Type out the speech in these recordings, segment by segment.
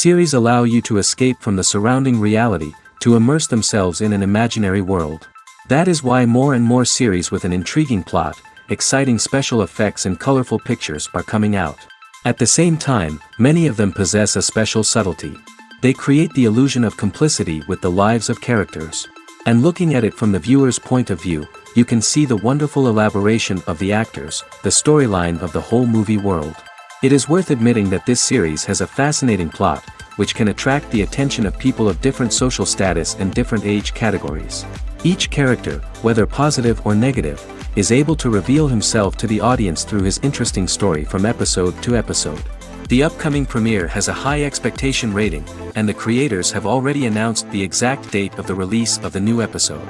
Series allow you to escape from the surrounding reality, to immerse themselves in an imaginary world. That is why more and more series with an intriguing plot, exciting special effects and colorful pictures are coming out. At the same time, many of them possess a special subtlety. They create the illusion of complicity with the lives of characters. And looking at it from the viewer's point of view, you can see the wonderful elaboration of the actors, the storyline of the whole movie world. It is worth admitting that this series has a fascinating plot, which can attract the attention of people of different social status and different age categories. Each character, whether positive or negative, is able to reveal himself to the audience through his interesting story from episode to episode. The upcoming premiere has a high expectation rating, and the creators have already announced the exact date of the release of the new episode.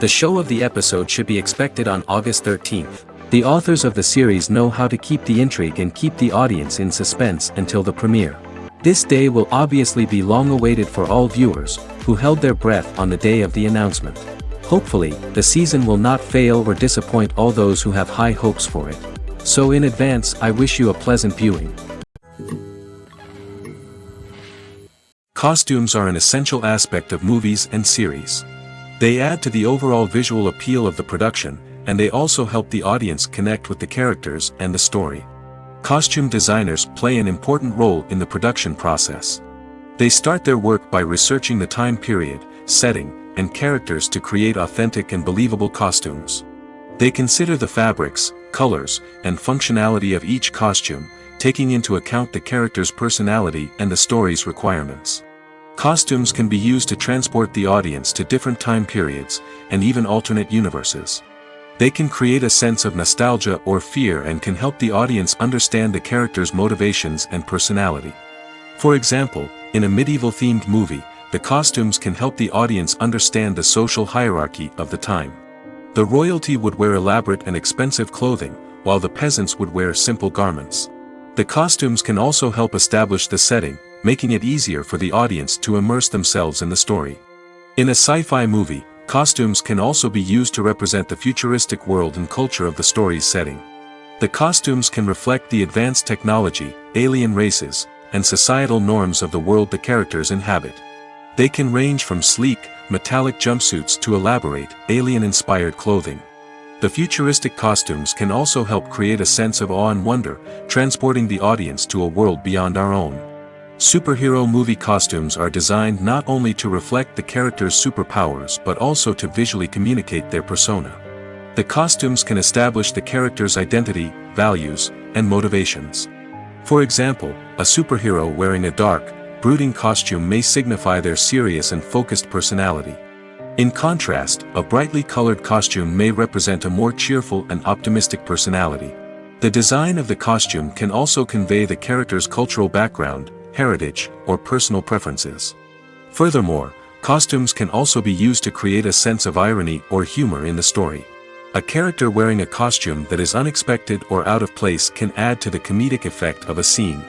The show of the episode should be expected on August 13th. The authors of the series know how to keep the intrigue and keep the audience in suspense until the premiere. This day will obviously be long awaited for all viewers, who held their breath on the day of the announcement. Hopefully, the season will not fail or disappoint all those who have high hopes for it. So in advance, I wish you a pleasant viewing. Costumes are an essential aspect of movies and series. They add to the overall visual appeal of the production, and they also help the audience connect with the characters and the story. Costume designers play an important role in the production process. They start their work by researching the time period, setting, and characters to create authentic and believable costumes. They consider the fabrics, colors, and functionality of each costume, taking into account the character's personality and the story's requirements. Costumes can be used to transport the audience to different time periods, and even alternate universes. They can create a sense of nostalgia or fear and can help the audience understand the character's motivations and personality. For example, in a medieval-themed movie, the costumes can help the audience understand the social hierarchy of the time. The royalty would wear elaborate and expensive clothing, while the peasants would wear simple garments. The costumes can also help establish the setting, making it easier for the audience to immerse themselves in the story. In a sci-fi movie, costumes can also be used to represent the futuristic world and culture of the story's setting. The costumes can reflect the advanced technology, alien races, and societal norms of the world the characters inhabit. They can range from sleek, metallic jumpsuits to elaborate, alien-inspired clothing. The futuristic costumes can also help create a sense of awe and wonder, transporting the audience to a world beyond our own. Superhero movie costumes are designed not only to reflect the character's superpowers but also to visually communicate their persona. The costumes can establish the character's identity, values, and motivations. For example, a superhero wearing a dark, brooding costume may signify their serious and focused personality. In contrast, a brightly colored costume may represent a more cheerful and optimistic personality. The design of the costume can also convey the character's cultural background, heritage, or personal preferences. Furthermore, costumes can also be used to create a sense of irony or humor in the story. A character wearing a costume that is unexpected or out of place can add to the comedic effect of a scene.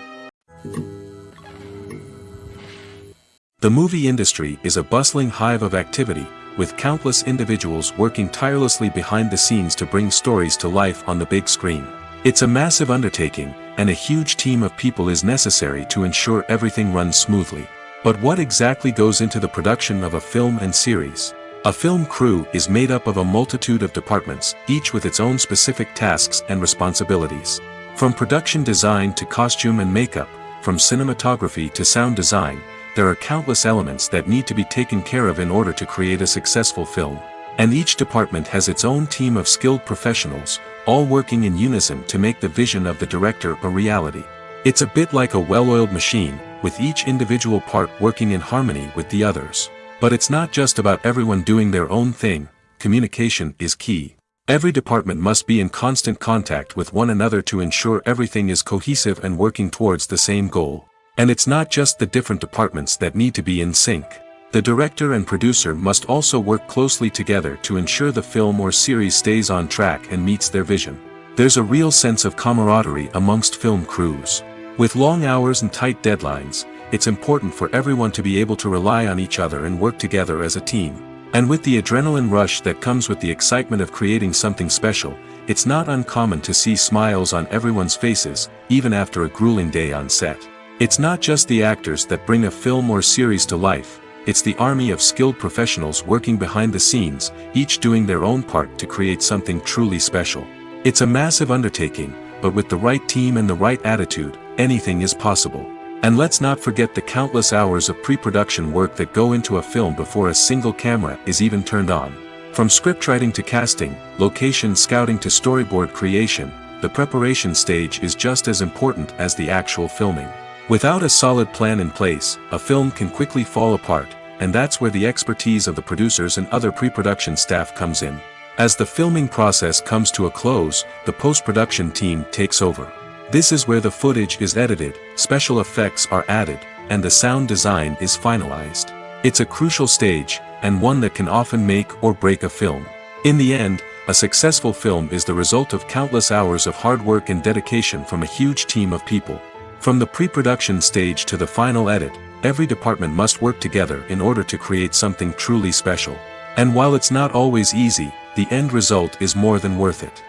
The movie industry is a bustling hive of activity, with countless individuals working tirelessly behind the scenes to bring stories to life on the big screen. It's a massive undertaking, and a huge team of people is necessary to ensure everything runs smoothly. But what exactly goes into the production of a film and series? A film crew is made up of a multitude of departments, each with its own specific tasks and responsibilities. From production design to costume and makeup, from cinematography to sound design, there are countless elements that need to be taken care of in order to create a successful film. And each department has its own team of skilled professionals, all working in unison to make the vision of the director a reality. It's a bit like a well-oiled machine, with each individual part working in harmony with the others. But it's not just about everyone doing their own thing. Communication is key. Every department must be in constant contact with one another to ensure everything is cohesive and working towards the same goal. And it's not just the different departments that need to be in sync. The director and producer must also work closely together to ensure the film or series stays on track and meets their vision. There's a real sense of camaraderie amongst film crews. With long hours and tight deadlines, it's important for everyone to be able to rely on each other and work together as a team. And with the adrenaline rush that comes with the excitement of creating something special, it's not uncommon to see smiles on everyone's faces, even after a grueling day on set. It's not just the actors that bring a film or series to life, it's the army of skilled professionals working behind the scenes, each doing their own part to create something truly special. It's a massive undertaking, but with the right team and the right attitude, anything is possible. And let's not forget the countless hours of pre-production work that go into a film before a single camera is even turned on. From scriptwriting to casting, location scouting to storyboard creation, the preparation stage is just as important as the actual filming. Without a solid plan in place, a film can quickly fall apart, and that's where the expertise of the producers and other pre-production staff comes in. As the filming process comes to a close, the post-production team takes over. This is where the footage is edited, special effects are added, and the sound design is finalized. It's a crucial stage, and one that can often make or break a film. In the end, a successful film is the result of countless hours of hard work and dedication from a huge team of people. From the pre-production stage to the final edit, every department must work together in order to create something truly special. And while it's not always easy, the end result is more than worth it.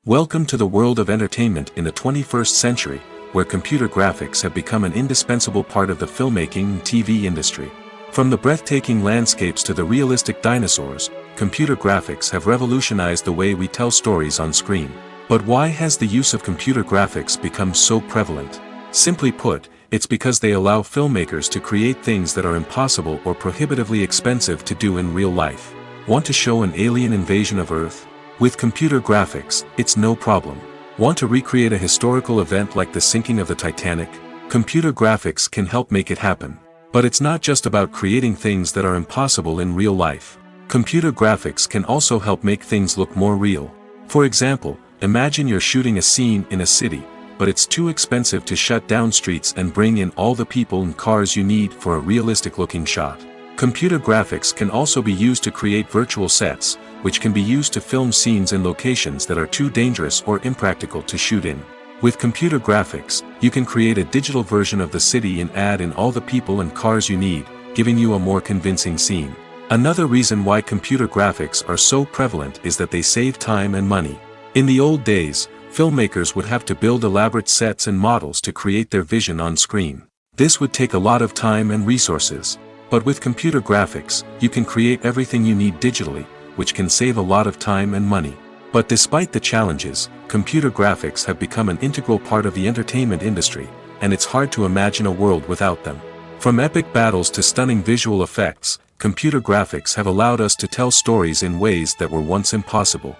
Welcome to the world of entertainment in the 21st century, where computer graphics have become an indispensable part of the filmmaking and TV industry. From the breathtaking landscapes to the realistic dinosaurs, computer graphics have revolutionized the way we tell stories on screen. But why has the use of computer graphics become so prevalent? Simply put, it's because they allow filmmakers to create things that are impossible or prohibitively expensive to do in real life. Want to show an alien invasion of Earth? With computer graphics, it's no problem. Want to recreate a historical event like the sinking of the Titanic? Computer graphics can help make it happen. But it's not just about creating things that are impossible in real life. Computer graphics can also help make things look more real. For example, imagine you're shooting a scene in a city, but it's too expensive to shut down streets and bring in all the people and cars you need for a realistic-looking shot. Computer graphics can also be used to create virtual sets, which can be used to film scenes in locations that are too dangerous or impractical to shoot in. With computer graphics, you can create a digital version of the city and add in all the people and cars you need, giving you a more convincing scene. Another reason why computer graphics are so prevalent is that they save time and money. In the old days, filmmakers would have to build elaborate sets and models to create their vision on screen. This would take a lot of time and resources. But with computer graphics, you can create everything you need digitally, which can save a lot of time and money. But despite the challenges, computer graphics have become an integral part of the entertainment industry, and it's hard to imagine a world without them. From epic battles to stunning visual effects, computer graphics have allowed us to tell stories in ways that were once impossible.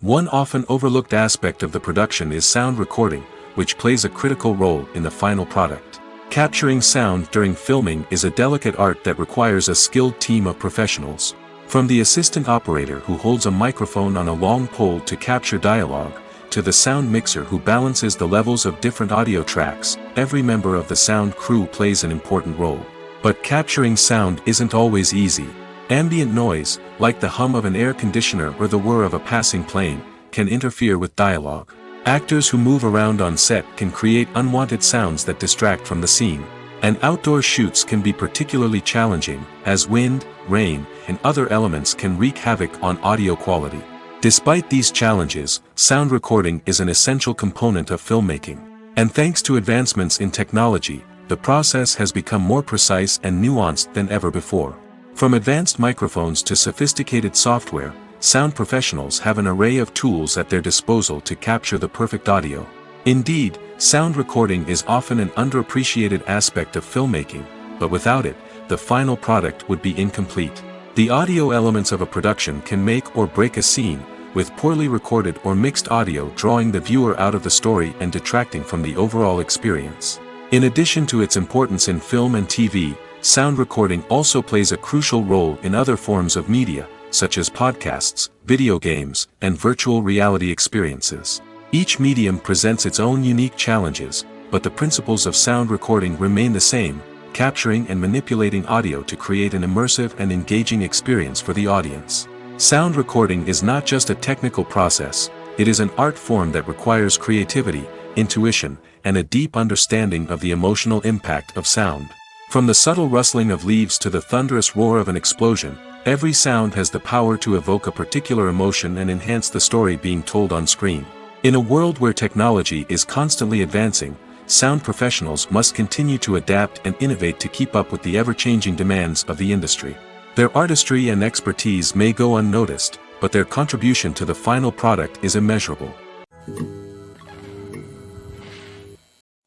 One often overlooked aspect of the production is sound recording, which plays a critical role in the final product. Capturing sound during filming is a delicate art that requires a skilled team of professionals. From the assistant operator who holds a microphone on a long pole to capture dialogue, to the sound mixer who balances the levels of different audio tracks, every member of the sound crew plays an important role. But capturing sound isn't always easy. Ambient noise, like the hum of an air conditioner or the whir of a passing plane, can interfere with dialogue. Actors who move around on set can create unwanted sounds that distract from the scene. And outdoor shoots can be particularly challenging, as wind, rain, and other elements can wreak havoc on audio quality. Despite these challenges, sound recording is an essential component of filmmaking. And thanks to advancements in technology, the process has become more precise and nuanced than ever before. From advanced microphones to sophisticated software, sound professionals have an array of tools at their disposal to capture the perfect audio. Indeed, sound recording is often an underappreciated aspect of filmmaking, but without it, the final product would be incomplete. The audio elements of a production can make or break a scene, with poorly recorded or mixed audio drawing the viewer out of the story and detracting from the overall experience. In addition to its importance in film and TV, sound recording also plays a crucial role in other forms of media, such as podcasts, video games, and virtual reality experiences. Each medium presents its own unique challenges, but the principles of sound recording remain the same, capturing and manipulating audio to create an immersive and engaging experience for the audience. Sound recording is not just a technical process, it is an art form that requires creativity, intuition, and a deep understanding of the emotional impact of sound. From the subtle rustling of leaves to the thunderous roar of an explosion, Every sound has the power to evoke a particular emotion and enhance the story being told on screen. In a world where technology is constantly advancing, sound professionals must continue to adapt and innovate to keep up with the ever-changing demands of the industry. Their artistry and expertise may go unnoticed, but their contribution to the final product is immeasurable.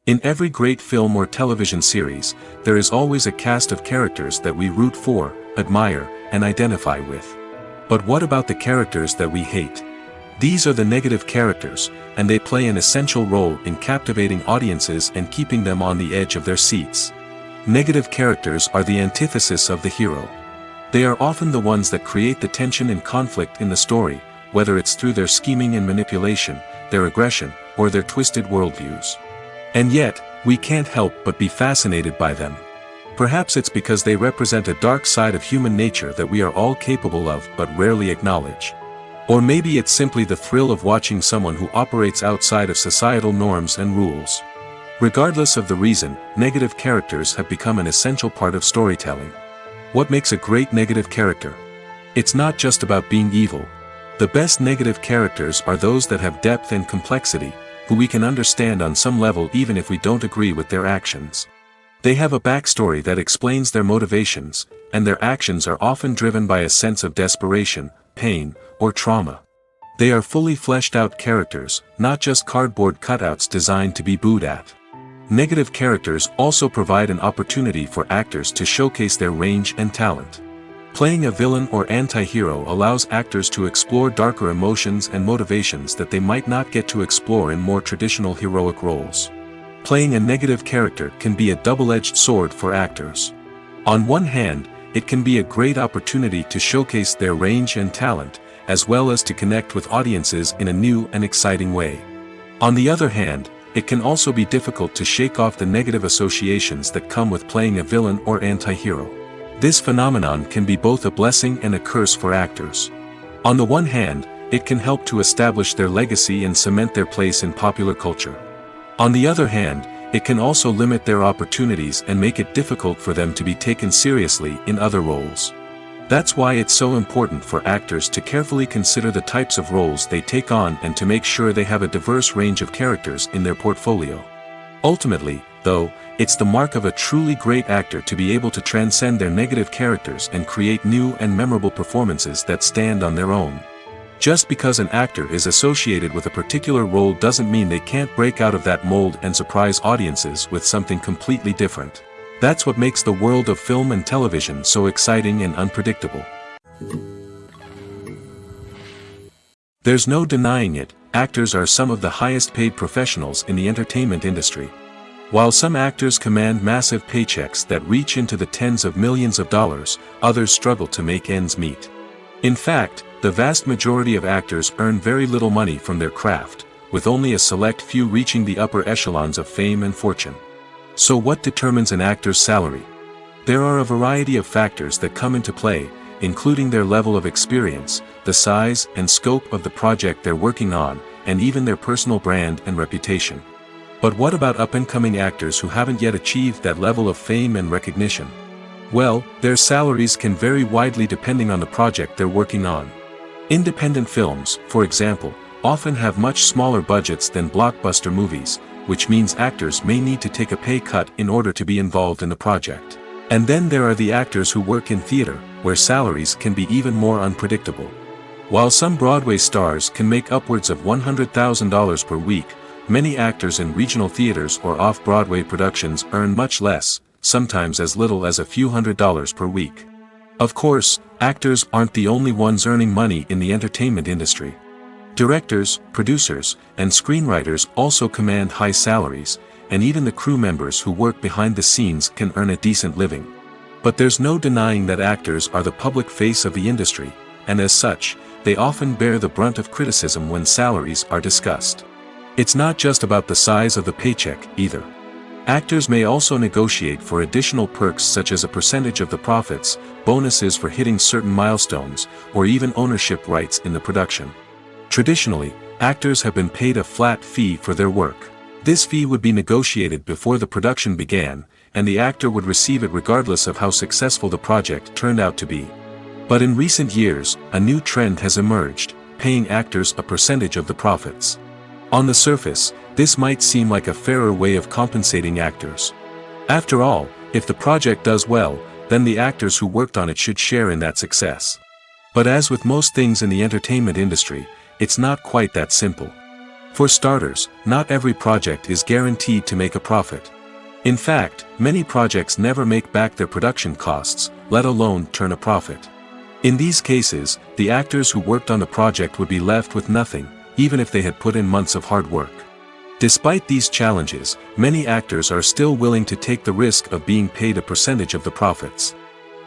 In every great film or television series, there is always a cast of characters that we root for, admire, and identify with. But what about the characters that we hate? These are the negative characters, and they play an essential role in captivating audiences and keeping them on the edge of their seats. Negative characters are the antithesis of the hero. They are often the ones that create the tension and conflict in the story, whether it's through their scheming and manipulation, their aggression, or their twisted worldviews. And yet, we can't help but be fascinated by them. Perhaps it's because they represent a dark side of human nature that we are all capable of but rarely acknowledge. Or maybe it's simply the thrill of watching someone who operates outside of societal norms and rules. Regardless of the reason, negative characters have become an essential part of storytelling. What makes a great negative character? It's not just about being evil. The best negative characters are those that have depth and complexity, who we can understand on some level even if we don't agree with their actions. They have a backstory that explains their motivations, and their actions are often driven by a sense of desperation, pain, or trauma. They are fully fleshed out characters, not just cardboard cutouts designed to be booed at. Negative characters also provide an opportunity for actors to showcase their range and talent. Playing a villain or anti-hero allows actors to explore darker emotions and motivations that they might not get to explore in more traditional heroic roles. Playing a negative character can be a double-edged sword for actors. On one hand, it can be a great opportunity to showcase their range and talent, as well as to connect with audiences in a new and exciting way. On the other hand, it can also be difficult to shake off the negative associations that come with playing a villain or anti-hero. This phenomenon can be both a blessing and a curse for actors. On the one hand, it can help to establish their legacy and cement their place in popular culture. On the other hand, it can also limit their opportunities and make it difficult for them to be taken seriously in other roles. That's why it's so important for actors to carefully consider the types of roles they take on and to make sure they have a diverse range of characters in their portfolio. Ultimately, though, it's the mark of a truly great actor to be able to transcend their negative characters and create new and memorable performances that stand on their own. Just because an actor is associated with a particular role doesn't mean they can't break out of that mold and surprise audiences with something completely different. That's what makes the world of film and television so exciting and unpredictable. There's no denying it, actors are some of the highest paid professionals in the entertainment industry. While some actors command massive paychecks that reach into the tens of millions of dollars, others struggle to make ends meet. In fact, the vast majority of actors earn very little money from their craft, with only a select few reaching the upper echelons of fame and fortune. So what determines an actor's salary? There are a variety of factors that come into play, including their level of experience, the size and scope of the project they're working on, and even their personal brand and reputation. But what about up-and-coming actors who haven't yet achieved that level of fame and recognition? Well, their salaries can vary widely depending on the project they're working on. Independent films, for example, often have much smaller budgets than blockbuster movies, which means actors may need to take a pay cut in order to be involved in the project. And then there are the actors who work in theater, where salaries can be even more unpredictable. While some Broadway stars can make upwards of $100,000 per week, many actors in regional theaters or off-Broadway productions earn much less, sometimes as little as a few $100s per week. Of course, actors aren't the only ones earning money in the entertainment industry. Directors, producers, and screenwriters also command high salaries, and even the crew members who work behind the scenes can earn a decent living. But there's no denying that actors are the public face of the industry, and as such, they often bear the brunt of criticism when salaries are discussed. It's not just about the size of the paycheck, either. Actors may also negotiate for additional perks such as a percentage of the profits, bonuses for hitting certain milestones, or even ownership rights in the production. Traditionally, actors have been paid a flat fee for their work. This fee would be negotiated before the production began, and the actor would receive it regardless of how successful the project turned out to be. But in recent years, a new trend has emerged, paying actors a percentage of the profits. On the surface, this might seem like a fairer way of compensating actors. After all, if the project does well, then the actors who worked on it should share in that success. But as with most things in the entertainment industry, it's not quite that simple. For starters, not every project is guaranteed to make a profit. In fact, many projects never make back their production costs, let alone turn a profit. In these cases, the actors who worked on the project would be left with nothing, even if they had put in months of hard work. Despite these challenges, many actors are still willing to take the risk of being paid a percentage of the profits.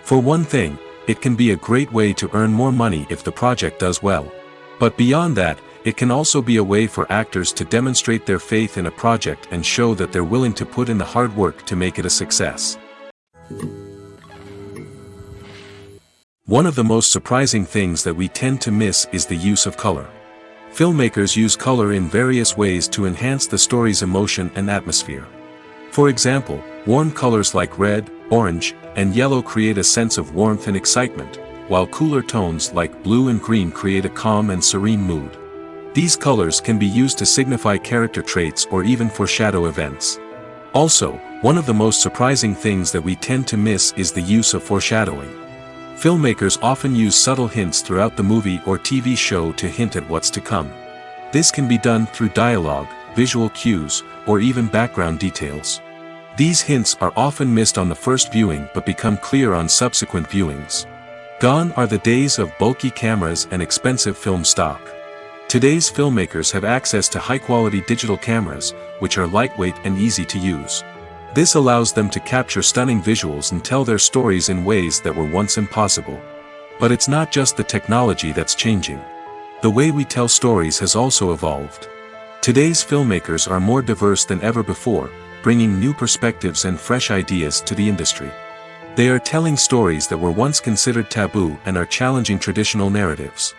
For one thing, it can be a great way to earn more money if the project does well. But beyond that, it can also be a way for actors to demonstrate their faith in a project and show that they're willing to put in the hard work to make it a success. One of the most surprising things that we tend to miss is the use of color. Filmmakers use color in various ways to enhance the story's emotion and atmosphere. For example, warm colors like red, orange, and yellow create a sense of warmth and excitement, while cooler tones like blue and green create a calm and serene mood. These colors can be used to signify character traits or even foreshadow events. Also, one of the most surprising things that we tend to miss is the use of foreshadowing. Filmmakers often use subtle hints throughout the movie or TV show to hint at what's to come. This can be done through dialogue, visual cues, or even background details. These hints are often missed on the first viewing but become clear on subsequent viewings. Gone are the days of bulky cameras and expensive film stock. Today's filmmakers have access to high-quality digital cameras, which are lightweight and easy to use. This allows them to capture stunning visuals and tell their stories in ways that were once impossible. But it's not just the technology that's changing. The way we tell stories has also evolved. Today's filmmakers are more diverse than ever before, bringing new perspectives and fresh ideas to the industry. They are telling stories that were once considered taboo and are challenging traditional narratives.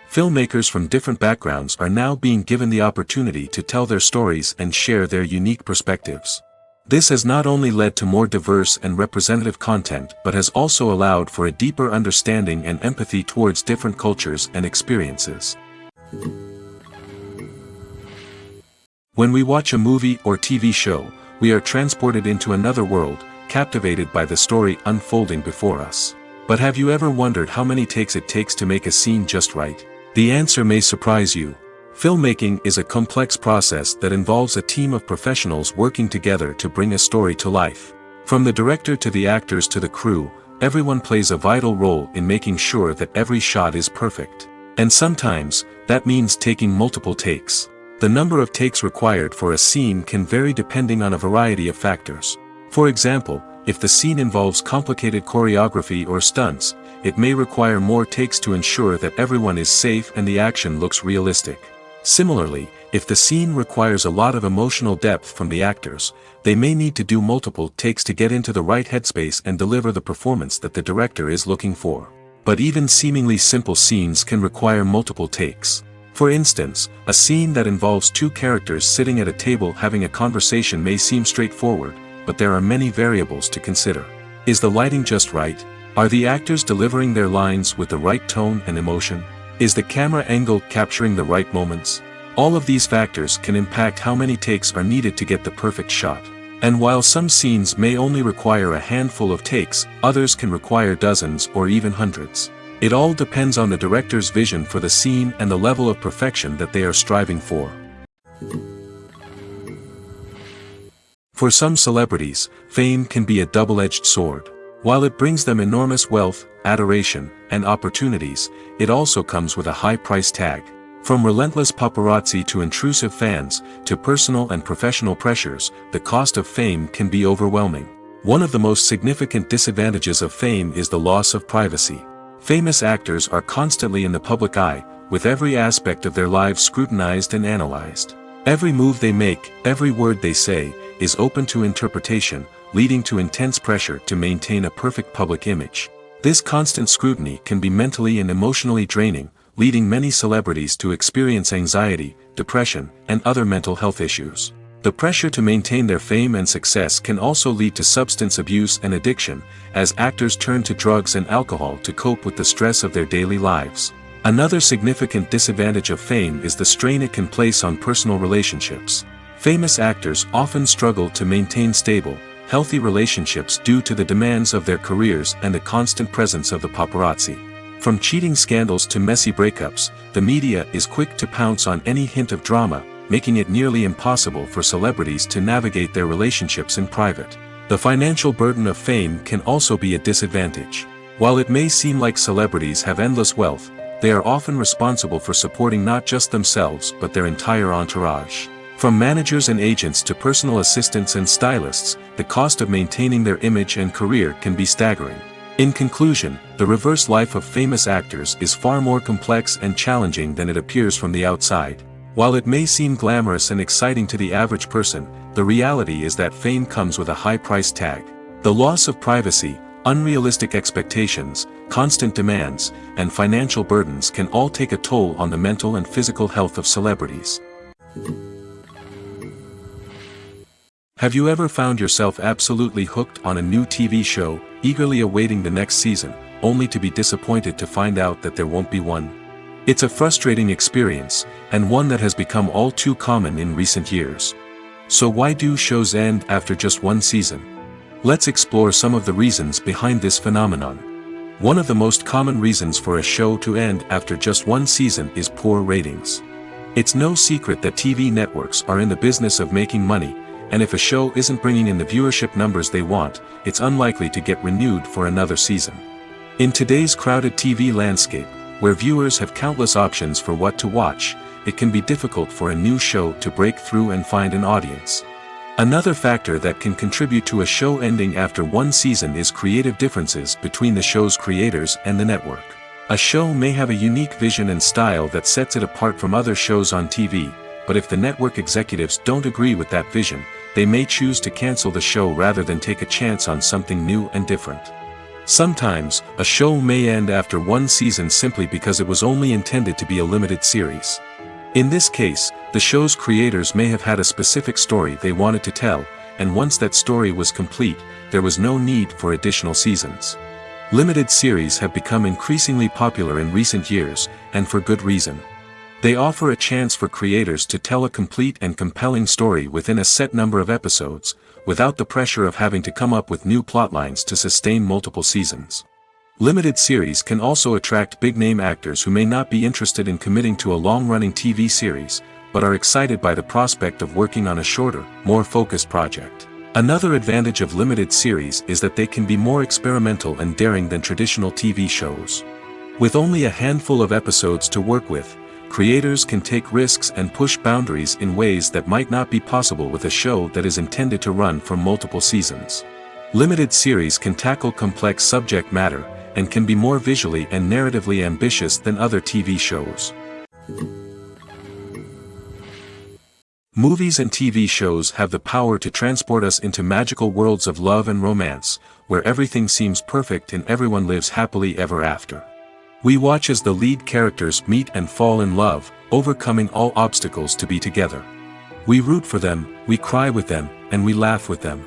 Filmmakers from different backgrounds are now being given the opportunity to tell their stories and share their unique perspectives. This has not only led to more diverse and representative content but has also allowed for a deeper understanding and empathy towards different cultures and experiences. When we watch a movie or TV show, we are transported into another world, captivated by the story unfolding before us. But have you ever wondered how many takes it takes to make a scene just right? The answer may surprise you. Filmmaking is a complex process that involves a team of professionals working together to bring a story to life. From the director to the actors to the crew, everyone plays a vital role in making sure that every shot is perfect. And sometimes, that means taking multiple takes. The number of takes required for a scene can vary depending on a variety of factors. For example, if the scene involves complicated choreography or stunts, it may require more takes to ensure that everyone is safe and the action looks realistic. Similarly, if the scene requires a lot of emotional depth from the actors, they may need to do multiple takes to get into the right headspace and deliver the performance that the director is looking for. But even seemingly simple scenes can require multiple takes. For instance, a scene that involves two characters sitting at a table having a conversation may seem straightforward, but there are many variables to consider. Is the lighting just right? Are the actors delivering their lines with the right tone and emotion? Is the camera angle capturing the right moments? All of these factors can impact how many takes are needed to get the perfect shot. And while some scenes may only require a handful of takes, others can require dozens or even hundreds. It all depends on the director's vision for the scene and the level of perfection that they are striving for. For some celebrities, fame can be a double-edged sword. While it brings them enormous wealth, adoration, and opportunities, it also comes with a high price tag. From relentless paparazzi to intrusive fans, to personal and professional pressures, the cost of fame can be overwhelming. One of the most significant disadvantages of fame is the loss of privacy. Famous actors are constantly in the public eye, with every aspect of their lives scrutinized and analyzed. Every move they make, every word they say, is open to interpretation, leading to intense pressure to maintain a perfect public image. This constant scrutiny can be mentally and emotionally draining, leading many celebrities to experience anxiety, depression, and other mental health issues. The pressure to maintain their fame and success can also lead to substance abuse and addiction, as actors turn to drugs and alcohol to cope with the stress of their daily lives. Another significant disadvantage of fame is the strain it can place on personal relationships. Famous actors often struggle to maintain stable, healthy relationships due to the demands of their careers and the constant presence of the paparazzi. From cheating scandals to messy breakups, the media is quick to pounce on any hint of drama, making it nearly impossible for celebrities to navigate their relationships in private. The financial burden of fame can also be a disadvantage. While it may seem like celebrities have endless wealth, they are often responsible for supporting not just themselves but their entire entourage. From managers and agents to personal assistants and stylists, the cost of maintaining their image and career can be staggering. In conclusion, the reverse life of famous actors is far more complex and challenging than it appears from the outside. While it may seem glamorous and exciting to the average person, the reality is that fame comes with a high price tag. The loss of privacy, unrealistic expectations, constant demands, and financial burdens can all take a toll on the mental and physical health of celebrities. Have you ever found yourself absolutely hooked on a new TV show, eagerly awaiting the next season, only to be disappointed to find out that there won't be one? It's a frustrating experience, and one that has become all too common in recent years. So why do shows end after just one season? Let's explore some of the reasons behind this phenomenon. One of the most common reasons for a show to end after just one season is poor ratings. It's no secret that TV networks are in the business of making money, and if a show isn't bringing in the viewership numbers they want, it's unlikely to get renewed for another season. In today's crowded TV landscape, where viewers have countless options for what to watch, it can be difficult for a new show to break through and find an audience. Another factor that can contribute to a show ending after one season is creative differences between the show's creators and the network. A show may have a unique vision and style that sets it apart from other shows on TV, but if the network executives don't agree with that vision, they may choose to cancel the show rather than take a chance on something new and different. Sometimes, a show may end after one season simply because it was only intended to be a limited series. In this case, the show's creators may have had a specific story they wanted to tell, and once that story was complete, there was no need for additional seasons. Limited series have become increasingly popular in recent years, and for good reason. They offer a chance for creators to tell a complete and compelling story within a set number of episodes, without the pressure of having to come up with new plotlines to sustain multiple seasons. Limited series can also attract big-name actors who may not be interested in committing to a long-running TV series, but are excited by the prospect of working on a shorter, more focused project. Another advantage of limited series is that they can be more experimental and daring than traditional TV shows. With only a handful of episodes to work with, creators can take risks and push boundaries in ways that might not be possible with a show that is intended to run for multiple seasons. Limited series can tackle complex subject matter, and can be more visually and narratively ambitious than other TV shows. Movies and TV shows have the power to transport us into magical worlds of love and romance, where everything seems perfect and everyone lives happily ever after. We watch as the lead characters meet and fall in love, overcoming all obstacles to be together. We root for them, we cry with them, and we laugh with them.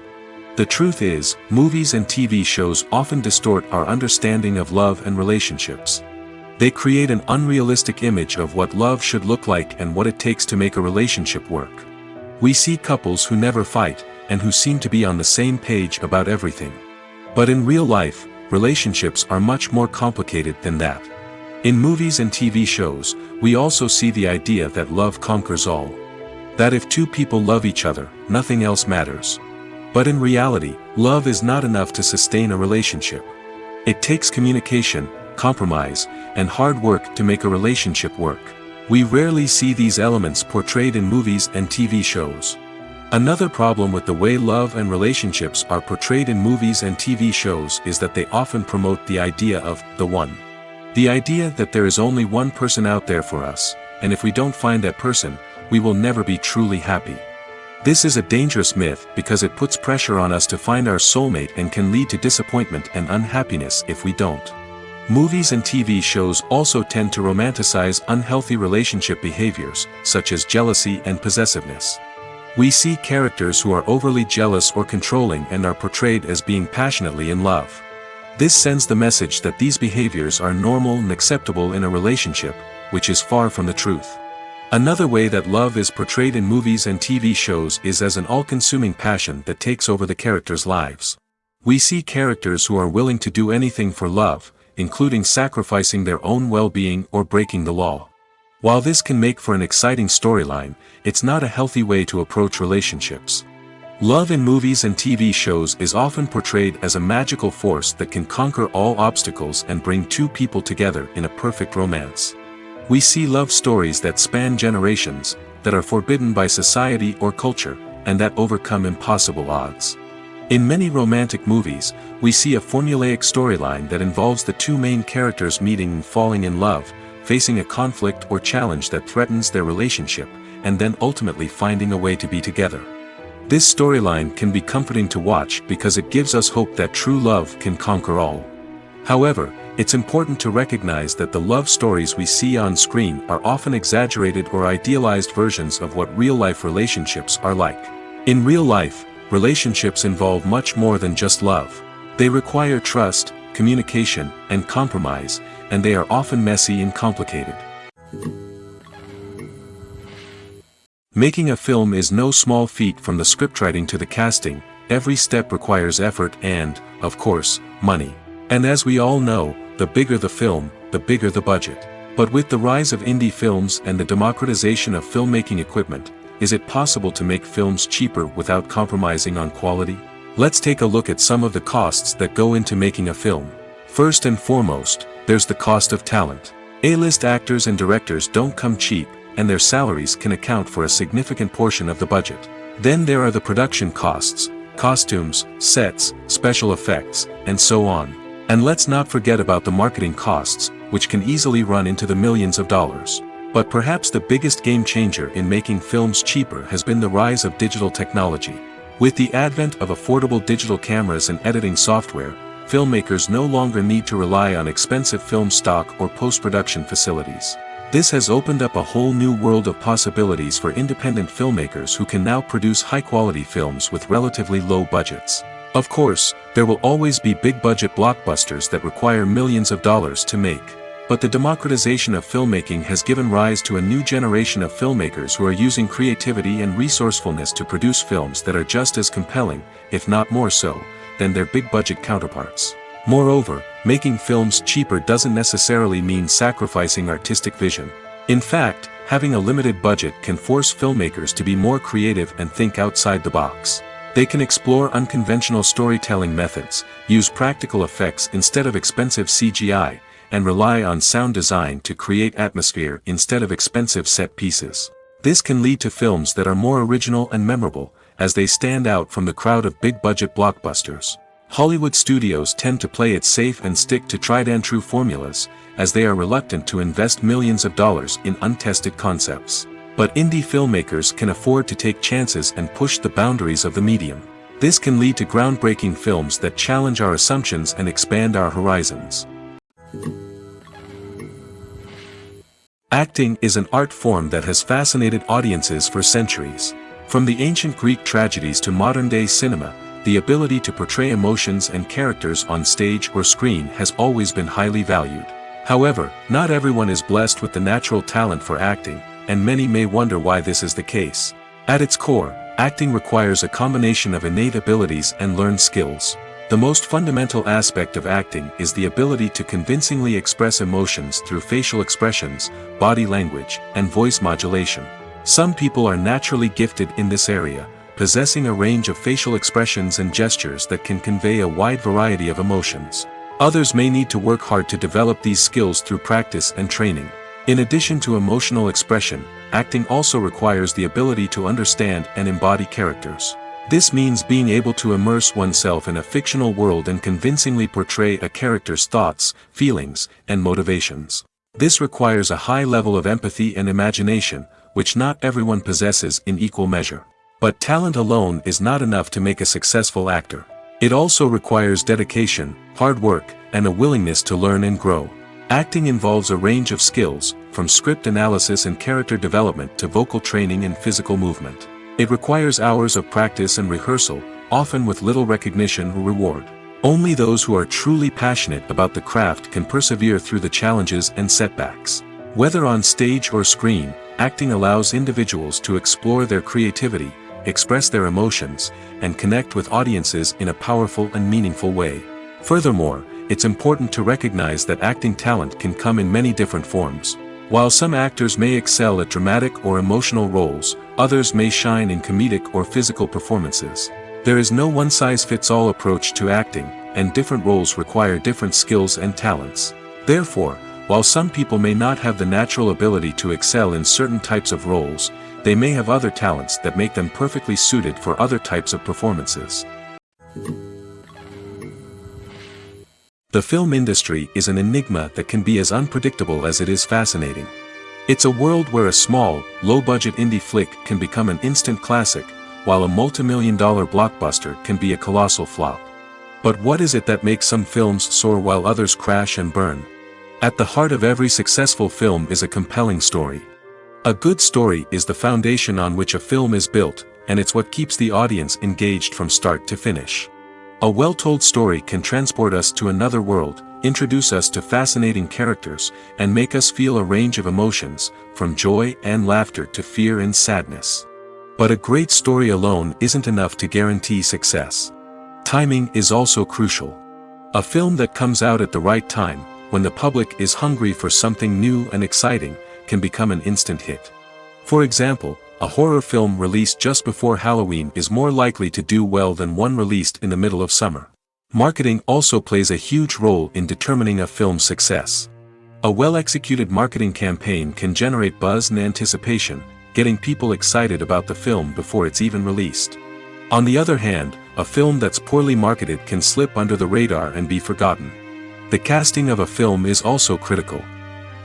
The truth is, movies and TV shows often distort our understanding of love and relationships. They create an unrealistic image of what love should look like and what it takes to make a relationship work. We see couples who never fight, and who seem to be on the same page about everything. But in real life, relationships are much more complicated than that. In movies and TV shows, we also see the idea that love conquers all. That if two people love each other, nothing else matters. But in reality, love is not enough to sustain a relationship. It takes communication, compromise, and hard work to make a relationship work. We rarely see these elements portrayed in movies and TV shows. Another problem with the way love and relationships are portrayed in movies and TV shows is that they often promote the idea of the one. The idea that there is only one person out there for us, and if we don't find that person, we will never be truly happy. This is a dangerous myth because it puts pressure on us to find our soulmate and can lead to disappointment and unhappiness if we don't. Movies and TV shows also tend to romanticize unhealthy relationship behaviors, such as jealousy and possessiveness. We see characters who are overly jealous or controlling and are portrayed as being passionately in love. This sends the message that these behaviors are normal and acceptable in a relationship, which is far from the truth. Another way that love is portrayed in movies and TV shows is as an all-consuming passion that takes over the characters' lives. We see characters who are willing to do anything for love, including sacrificing their own well-being or breaking the law. While this can make for an exciting storyline, it's not a healthy way to approach relationships. Love in movies and TV shows is often portrayed as a magical force that can conquer all obstacles and bring two people together in a perfect romance. We see love stories that span generations, that are forbidden by society or culture, and that overcome impossible odds. In many romantic movies, we see a formulaic storyline that involves the two main characters meeting and falling in love, facing a conflict or challenge that threatens their relationship, and then ultimately finding a way to be together. This storyline can be comforting to watch because it gives us hope that true love can conquer all. However, it's important to recognize that the love stories we see on screen are often exaggerated or idealized versions of what real-life relationships are like. In real life, relationships involve much more than just love. They require trust, communication, and compromise, and they are often messy and complicated. Making a film is no small feat. From the scriptwriting to the casting, every step requires effort and, of course, money. And as we all know, the bigger the film, the bigger the budget. But with the rise of indie films and the democratization of filmmaking equipment, is it possible to make films cheaper without compromising on quality? Let's take a look at some of the costs that go into making a film. First and foremost, there's the cost of talent. A-list actors and directors don't come cheap, and their salaries can account for a significant portion of the budget. Then there are the production costs, costumes, sets, special effects, and so on. And let's not forget about the marketing costs, which can easily run into the millions of dollars. But perhaps the biggest game changer in making films cheaper has been the rise of digital technology. With the advent of affordable digital cameras and editing software, filmmakers no longer need to rely on expensive film stock or post-production facilities. This has opened up a whole new world of possibilities for independent filmmakers who can now produce high-quality films with relatively low budgets. Of course, there will always be big-budget blockbusters that require millions of dollars to make. But the democratization of filmmaking has given rise to a new generation of filmmakers who are using creativity and resourcefulness to produce films that are just as compelling, if not more so, than their big-budget counterparts. Moreover, making films cheaper doesn't necessarily mean sacrificing artistic vision. In fact, having a limited budget can force filmmakers to be more creative and think outside the box. They can explore unconventional storytelling methods, use practical effects instead of expensive CGI, and rely on sound design to create atmosphere instead of expensive set pieces. This can lead to films that are more original and memorable, as they stand out from the crowd of big-budget blockbusters. Hollywood studios tend to play it safe and stick to tried-and-true formulas, as they are reluctant to invest millions of dollars in untested concepts. But indie filmmakers can afford to take chances and push the boundaries of the medium. This can lead to groundbreaking films that challenge our assumptions and expand our horizons. Acting is an art form that has fascinated audiences for centuries. From the ancient Greek tragedies to modern-day cinema, the ability to portray emotions and characters on stage or screen has always been highly valued. However, not everyone is blessed with the natural talent for acting, and many may wonder why this is the case. At its core, acting requires a combination of innate abilities and learned skills. The most fundamental aspect of acting is the ability to convincingly express emotions through facial expressions, body language, and voice modulation. Some people are naturally gifted in this area, possessing a range of facial expressions and gestures that can convey a wide variety of emotions. Others may need to work hard to develop these skills through practice and training. In addition to emotional expression, acting also requires the ability to understand and embody characters. This means being able to immerse oneself in a fictional world and convincingly portray a character's thoughts, feelings, and motivations. This requires a high level of empathy and imagination, which not everyone possesses in equal measure. But talent alone is not enough to make a successful actor. It also requires dedication, hard work, and a willingness to learn and grow. Acting involves a range of skills, from script analysis and character development to vocal training and physical movement. It requires hours of practice and rehearsal, often with little recognition or reward. Only those who are truly passionate about the craft can persevere through the challenges and setbacks. Whether on stage or screen, acting allows individuals to explore their creativity, express their emotions, and connect with audiences in a powerful and meaningful way. Furthermore, it's important to recognize that acting talent can come in many different forms. While some actors may excel at dramatic or emotional roles, others may shine in comedic or physical performances. There is no one-size-fits-all approach to acting, and different roles require different skills and talents. Therefore, while some people may not have the natural ability to excel in certain types of roles, they may have other talents that make them perfectly suited for other types of performances. The film industry is an enigma that can be as unpredictable as it is fascinating. It's a world where a small, low-budget indie flick can become an instant classic, while a multi-million-dollar blockbuster can be a colossal flop. But what is it that makes some films soar while others crash and burn? At the heart of every successful film is a compelling story. A good story is the foundation on which a film is built, and it's what keeps the audience engaged from start to finish. A well-told story can transport us to another world, introduce us to fascinating characters, and make us feel a range of emotions, from joy and laughter to fear and sadness. But a great story alone isn't enough to guarantee success. Timing is also crucial. A film that comes out at the right time, when the public is hungry for something new and exciting, can become an instant hit. For example, a horror film released just before Halloween is more likely to do well than one released in the middle of summer. Marketing also plays a huge role in determining a film's success. A well-executed marketing campaign can generate buzz and anticipation, getting people excited about the film before it's even released. On the other hand, a film that's poorly marketed can slip under the radar and be forgotten. The casting of a film is also critical.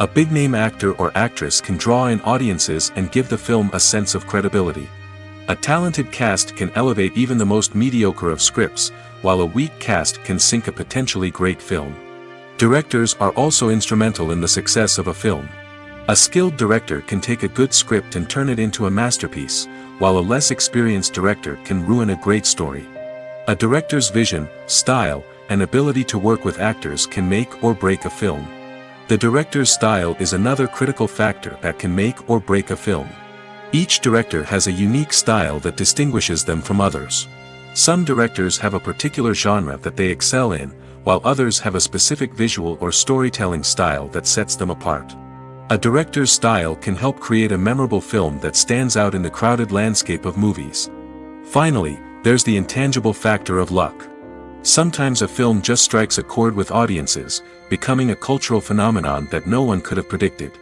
A big-name actor or actress can draw in audiences and give the film a sense of credibility. A talented cast can elevate even the most mediocre of scripts, while a weak cast can sink a potentially great film. Directors are also instrumental in the success of a film. A skilled director can take a good script and turn it into a masterpiece, while a less experienced director can ruin a great story. A director's vision, style, and ability to work with actors can make or break a film. The director's style is another critical factor that can make or break a film. Each director has a unique style that distinguishes them from others. Some directors have a particular genre that they excel in, while others have a specific visual or storytelling style that sets them apart. A director's style can help create a memorable film that stands out in the crowded landscape of movies. Finally, there's the intangible factor of luck. Sometimes a film just strikes a chord with audiences, becoming a cultural phenomenon that no one could have predicted.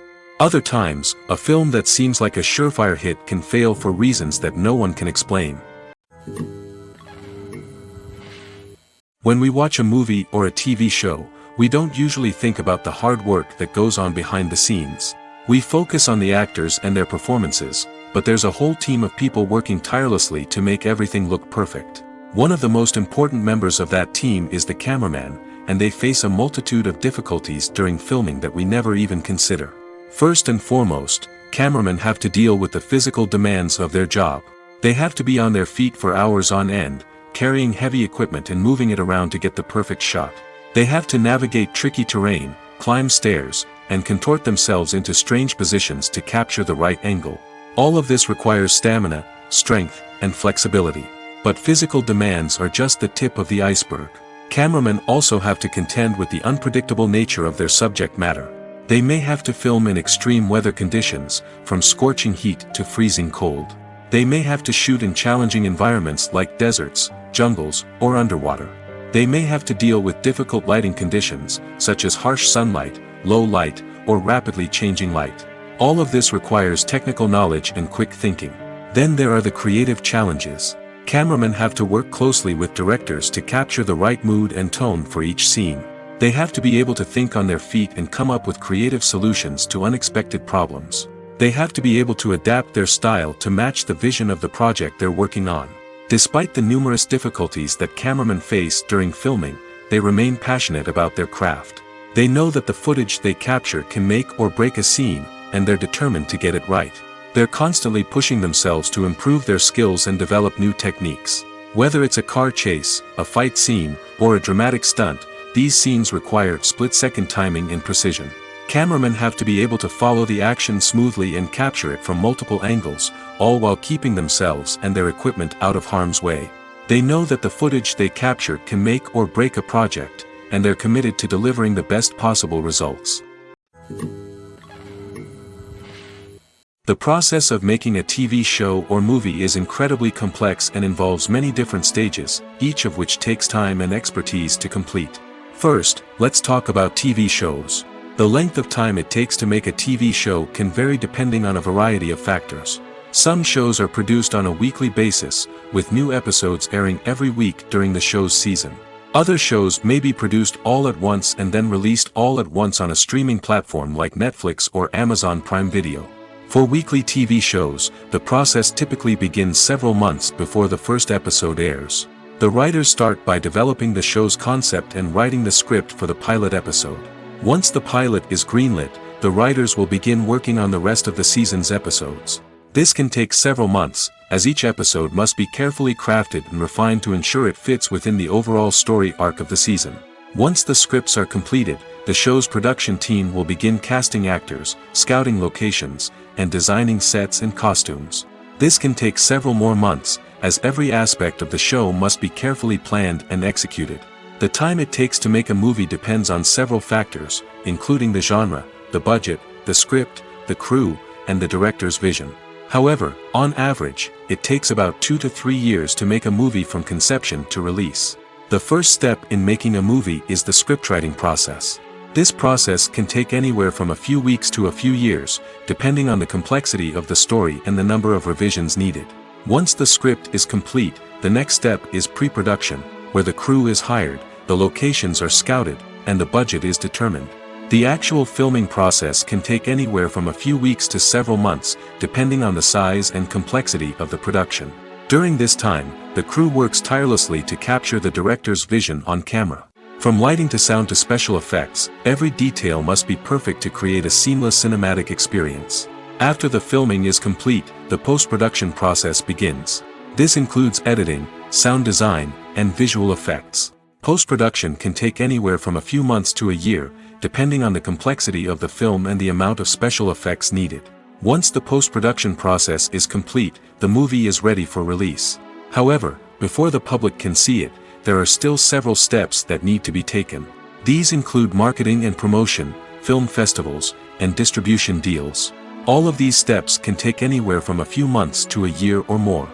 Other times, a film that seems like a surefire hit can fail for reasons that no one can explain. When we watch a movie or a TV show, we don't usually think about the hard work that goes on behind the scenes. We focus on the actors and their performances, but there's a whole team of people working tirelessly to make everything look perfect. One of the most important members of that team is the cameraman, and they face a multitude of difficulties during filming that we never even consider. First and foremost, cameramen have to deal with the physical demands of their job. They have to be on their feet for hours on end, carrying heavy equipment and moving it around to get the perfect shot. They have to navigate tricky terrain, climb stairs, and contort themselves into strange positions to capture the right angle. All of this requires stamina, strength, and flexibility. But physical demands are just the tip of the iceberg. Cameramen also have to contend with the unpredictable nature of their subject matter. They may have to film in extreme weather conditions, from scorching heat to freezing cold. They may have to shoot in challenging environments like deserts, jungles, or underwater. They may have to deal with difficult lighting conditions, such as harsh sunlight, low light, or rapidly changing light. All of this requires technical knowledge and quick thinking. Then there are the creative challenges. Cameramen have to work closely with directors to capture the right mood and tone for each scene. They have to be able to think on their feet and come up with creative solutions to unexpected problems. They have to be able to adapt their style to match the vision of the project they're working on. Despite the numerous difficulties that cameramen face during filming, they remain passionate about their craft. They know that the footage they capture can make or break a scene, and they're determined to get it right. They're constantly pushing themselves to improve their skills and develop new techniques. Whether it's a car chase, a fight scene, or a dramatic stunt, these scenes require split-second timing and precision. Cameramen have to be able to follow the action smoothly and capture it from multiple angles, all while keeping themselves and their equipment out of harm's way. They know that the footage they capture can make or break a project, and they're committed to delivering the best possible results. The process of making a TV show or movie is incredibly complex and involves many different stages, each of which takes time and expertise to complete. First, let's talk about TV shows. The length of time it takes to make a TV show can vary depending on a variety of factors. Some shows are produced on a weekly basis, with new episodes airing every week during the show's season. Other shows may be produced all at once and then released all at once on a streaming platform like Netflix or Amazon Prime Video. For weekly TV shows, the process typically begins several months before the first episode airs. The writers start by developing the show's concept and writing the script for the pilot episode. Once the pilot is greenlit, the writers will begin working on the rest of the season's episodes. This can take several months, as each episode must be carefully crafted and refined to ensure it fits within the overall story arc of the season. Once the scripts are completed, the show's production team will begin casting actors, scouting locations, and designing sets and costumes. This can take several more months, as every aspect of the show must be carefully planned and executed. The time it takes to make a movie depends on several factors, including the genre, the budget, the script, the crew, and the director's vision. However, on average, it takes about 2 to 3 years to make a movie from conception to release. The first step in making a movie is the scriptwriting process. This process can take anywhere from a few weeks to a few years, depending on the complexity of the story and the number of revisions needed. Once the script is complete, the next step is pre-production, where the crew is hired, the locations are scouted, and the budget is determined. The actual filming process can take anywhere from a few weeks to several months, depending on the size and complexity of the production. During this time, the crew works tirelessly to capture the director's vision on camera. From lighting to sound to special effects, every detail must be perfect to create a seamless cinematic experience. After the filming is complete, the post-production process begins. This includes editing, sound design, and visual effects. Post-production can take anywhere from a few months to a year, depending on the complexity of the film and the amount of special effects needed. Once the post-production process is complete, the movie is ready for release. However, before the public can see it, there are still several steps that need to be taken. These include marketing and promotion, film festivals, and distribution deals. All of these steps can take anywhere from a few months to a year or more.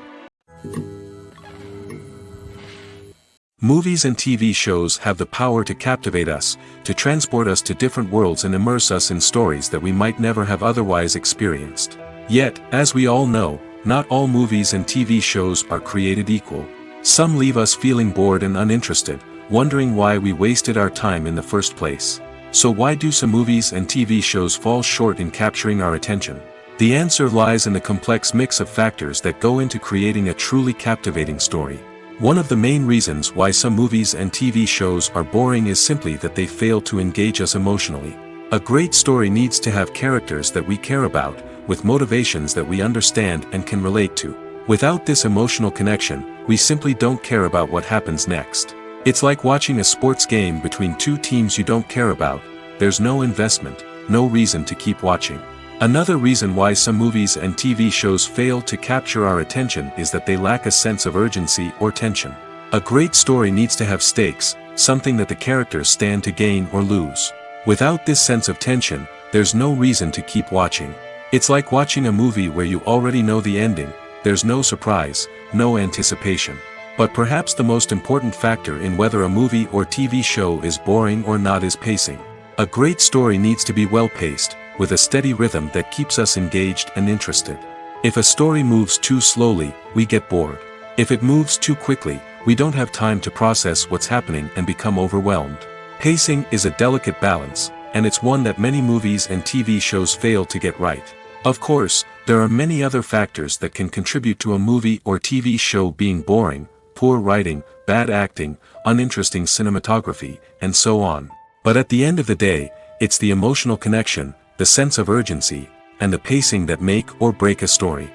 Movies and TV shows have the power to captivate us, to transport us to different worlds and immerse us in stories that we might never have otherwise experienced. Yet, as we all know, not all movies and TV shows are created equal. Some leave us feeling bored and uninterested, wondering why we wasted our time in the first place. So why do some movies and TV shows fall short in capturing our attention? The answer lies in the complex mix of factors that go into creating a truly captivating story. One of the main reasons why some movies and TV shows are boring is simply that they fail to engage us emotionally. A great story needs to have characters that we care about, with motivations that we understand and can relate to. Without this emotional connection, we simply don't care about what happens next. It's like watching a sports game between two teams you don't care about. There's no investment, no reason to keep watching. Another reason why some movies and TV shows fail to capture our attention is that they lack a sense of urgency or tension. A great story needs to have stakes, something that the characters stand to gain or lose. Without this sense of tension, there's no reason to keep watching. It's like watching a movie where you already know the ending. There's no surprise, no anticipation. But perhaps the most important factor in whether a movie or TV show is boring or not is pacing. A great story needs to be well-paced, with a steady rhythm that keeps us engaged and interested. If a story moves too slowly, we get bored. If it moves too quickly, we don't have time to process what's happening and become overwhelmed. Pacing is a delicate balance, and it's one that many movies and TV shows fail to get right. Of course, there are many other factors that can contribute to a movie or TV show being boring: poor writing, bad acting, uninteresting cinematography, and so on. But at the end of the day, it's the emotional connection, the sense of urgency, and the pacing that make or break a story.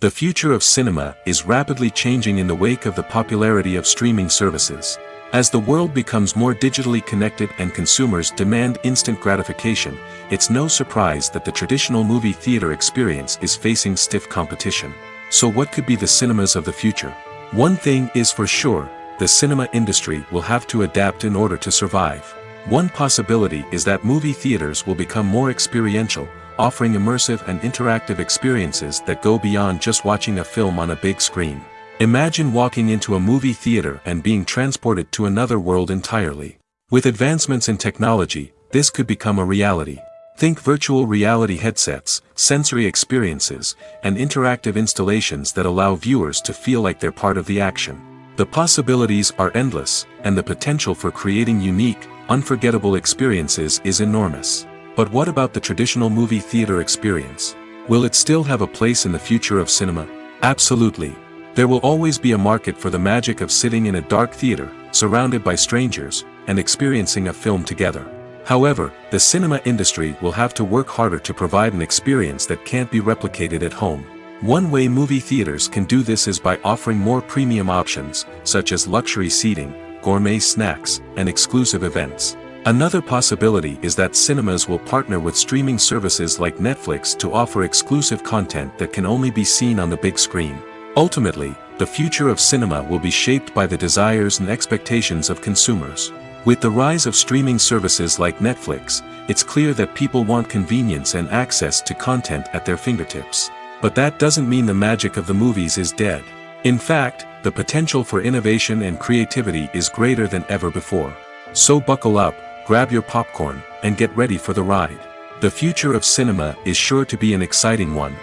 The future of cinema is rapidly changing in the wake of the popularity of streaming services. As the world becomes more digitally connected and consumers demand instant gratification, it's no surprise that the traditional movie theater experience is facing stiff competition. So what could be the cinemas of the future? One thing is for sure, the cinema industry will have to adapt in order to survive. One possibility is that movie theaters will become more experiential, offering immersive and interactive experiences that go beyond just watching a film on a big screen. Imagine walking into a movie theater and being transported to another world entirely. With advancements in technology, this could become a reality. Think virtual reality headsets, sensory experiences, and interactive installations that allow viewers to feel like they're part of the action. The possibilities are endless, and the potential for creating unique, unforgettable experiences is enormous. But what about the traditional movie theater experience? Will it still have a place in the future of cinema? Absolutely. There will always be a market for the magic of sitting in a dark theater, surrounded by strangers, and experiencing a film together. However, the cinema industry will have to work harder to provide an experience that can't be replicated at home. One way movie theaters can do this is by offering more premium options, such as luxury seating, gourmet snacks, and exclusive events. Another possibility is that cinemas will partner with streaming services like Netflix to offer exclusive content that can only be seen on the big screen. Ultimately, the future of cinema will be shaped by the desires and expectations of consumers. With the rise of streaming services like Netflix, it's clear that people want convenience and access to content at their fingertips. But that doesn't mean the magic of the movies is dead. In fact, the potential for innovation and creativity is greater than ever before. So buckle up, grab your popcorn, and get ready for the ride. The future of cinema is sure to be an exciting one.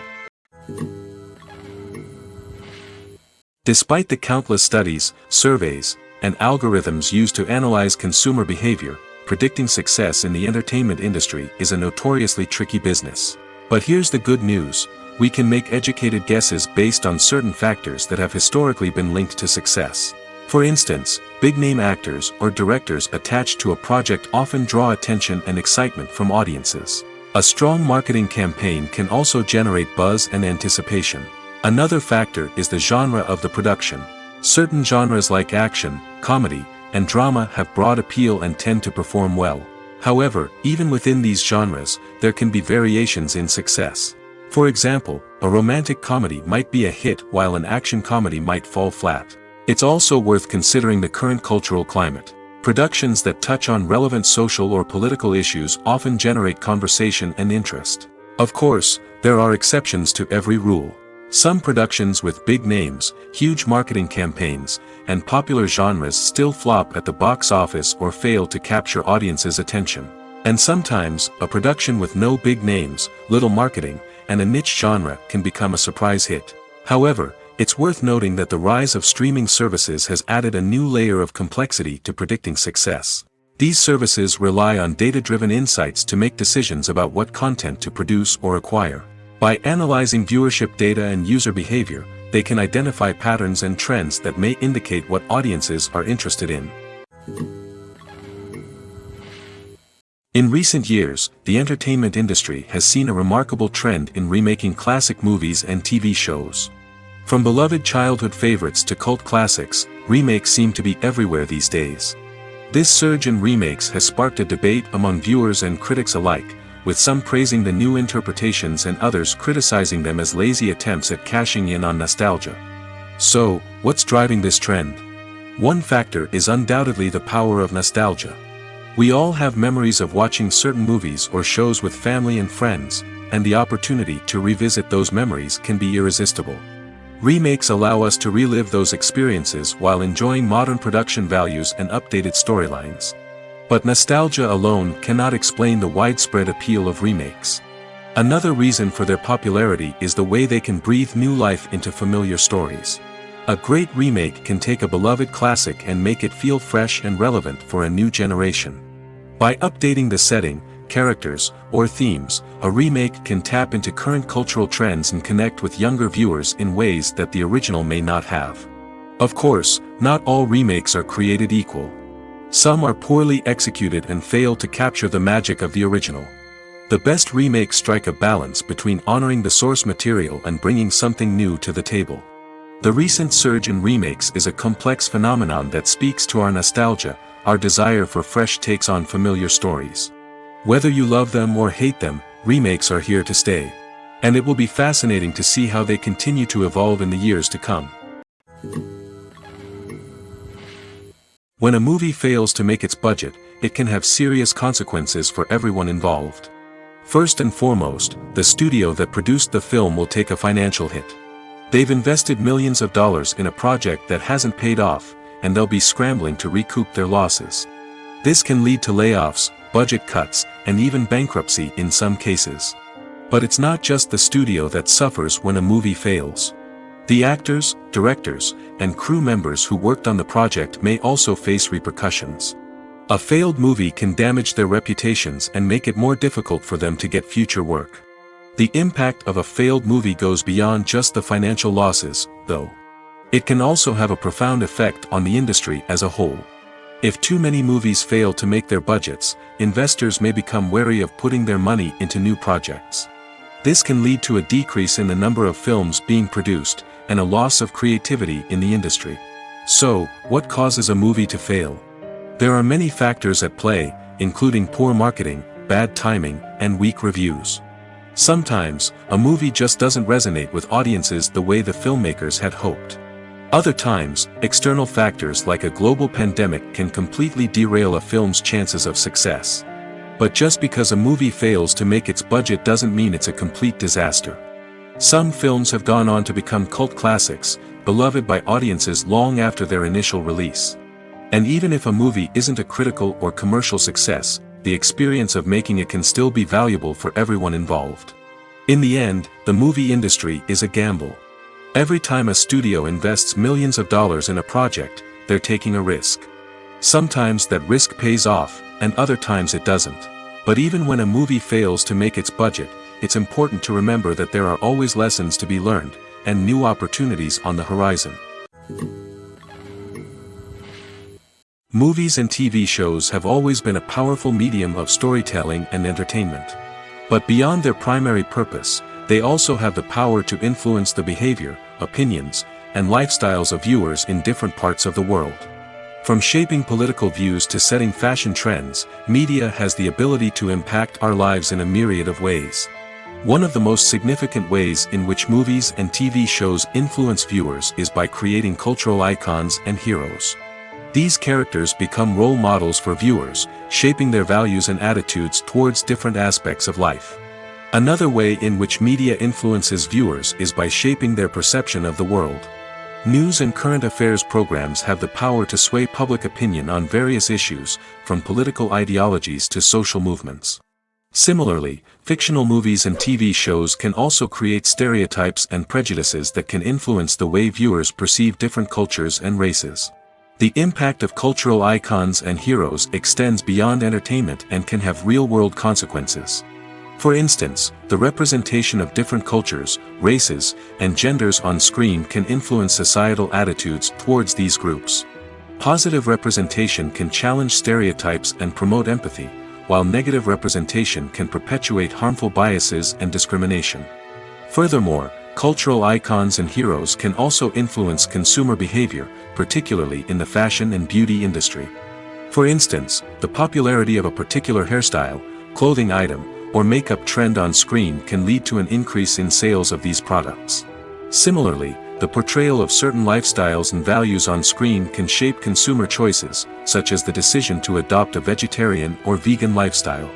Despite the countless studies, surveys, and algorithms used to analyze consumer behavior, predicting success in the entertainment industry is a notoriously tricky business. But here's the good news: we can make educated guesses based on certain factors that have historically been linked to success. For instance, big-name actors or directors attached to a project often draw attention and excitement from audiences. A strong marketing campaign can also generate buzz and anticipation. Another factor is the genre of the production. Certain genres like action, comedy, and drama have broad appeal and tend to perform well. However, even within these genres, there can be variations in success. For example, a romantic comedy might be a hit while an action comedy might fall flat. It's also worth considering the current cultural climate. Productions that touch on relevant social or political issues often generate conversation and interest. Of course, there are exceptions to every rule. Some productions with big names, huge marketing campaigns, and popular genres still flop at the box office or fail to capture audiences' attention. And sometimes, a production with no big names, little marketing, and a niche genre can become a surprise hit. However, it's worth noting that the rise of streaming services has added a new layer of complexity to predicting success. These services rely on data-driven insights to make decisions about what content to produce or acquire. By analyzing viewership data and user behavior, they can identify patterns and trends that may indicate what audiences are interested in. In recent years, the entertainment industry has seen a remarkable trend in remaking classic movies and TV shows. From beloved childhood favorites to cult classics, remakes seem to be everywhere these days. This surge in remakes has sparked a debate among viewers and critics alike, with some praising the new interpretations and others criticizing them as lazy attempts at cashing in on nostalgia. So, what's driving this trend? One factor is undoubtedly the power of nostalgia. We all have memories of watching certain movies or shows with family and friends, and the opportunity to revisit those memories can be irresistible. Remakes allow us to relive those experiences while enjoying modern production values and updated storylines. But nostalgia alone cannot explain the widespread appeal of remakes. Another reason for their popularity is the way they can breathe new life into familiar stories. A great remake can take a beloved classic and make it feel fresh and relevant for a new generation. By updating the setting, characters, or themes, a remake can tap into current cultural trends and connect with younger viewers in ways that the original may not have. Of course, not all remakes are created equal. Some are poorly executed and fail to capture the magic of the original. The best remakes strike a balance between honoring the source material and bringing something new to the table. The recent surge in remakes is a complex phenomenon that speaks to our nostalgia, our desire for fresh takes on familiar stories. Whether you love them or hate them, remakes are here to stay. And it will be fascinating to see how they continue to evolve in the years to come. When a movie fails to make its budget, it can have serious consequences for everyone involved. First and foremost, the studio that produced the film will take a financial hit. They've invested millions of dollars in a project that hasn't paid off, and they'll be scrambling to recoup their losses. This can lead to layoffs, budget cuts, and even bankruptcy in some cases. But it's not just the studio that suffers when a movie fails. The actors, directors, and crew members who worked on the project may also face repercussions. A failed movie can damage their reputations and make it more difficult for them to get future work. The impact of a failed movie goes beyond just the financial losses, though. It can also have a profound effect on the industry as a whole. If too many movies fail to make their budgets, investors may become wary of putting their money into new projects. This can lead to a decrease in the number of films being produced, and a loss of creativity in the industry. So, what causes a movie to fail? There are many factors at play, including poor marketing, bad timing, and weak reviews. Sometimes, a movie just doesn't resonate with audiences the way the filmmakers had hoped. Other times, external factors like a global pandemic can completely derail a film's chances of success. But just because a movie fails to make its budget doesn't mean it's a complete disaster. Some films have gone on to become cult classics, beloved by audiences long after their initial release. And even if a movie isn't a critical or commercial success, the experience of making it can still be valuable for everyone involved. In the end, the movie industry is a gamble. Every time a studio invests millions of dollars in a project, they're taking a risk. Sometimes that risk pays off, and other times it doesn't. But even when a movie fails to make its budget, it's important to remember that there are always lessons to be learned, and new opportunities on the horizon. Movies and TV shows have always been a powerful medium of storytelling and entertainment. But beyond their primary purpose, they also have the power to influence the behavior, opinions, and lifestyles of viewers in different parts of the world. From shaping political views to setting fashion trends, media has the ability to impact our lives in a myriad of ways. One of the most significant ways in which movies and TV shows influence viewers is by creating cultural icons and heroes. These characters become role models for viewers, shaping their values and attitudes towards different aspects of life. Another way in which media influences viewers is by shaping their perception of the world. News and current affairs programs have the power to sway public opinion on various issues, from political ideologies to social movements. Similarly, fictional movies and TV shows can also create stereotypes and prejudices that can influence the way viewers perceive different cultures and races. The impact of cultural icons and heroes extends beyond entertainment and can have real-world consequences. For instance, the representation of different cultures, races, and genders on screen can influence societal attitudes towards these groups. Positive representation can challenge stereotypes and promote empathy, while negative representation can perpetuate harmful biases and discrimination. Furthermore, cultural icons and heroes can also influence consumer behavior, particularly in the fashion and beauty industry. For instance, the popularity of a particular hairstyle, clothing item, or makeup trend on screen can lead to an increase in sales of these products. Similarly, the portrayal of certain lifestyles and values on screen can shape consumer choices, such as the decision to adopt a vegetarian or vegan lifestyle.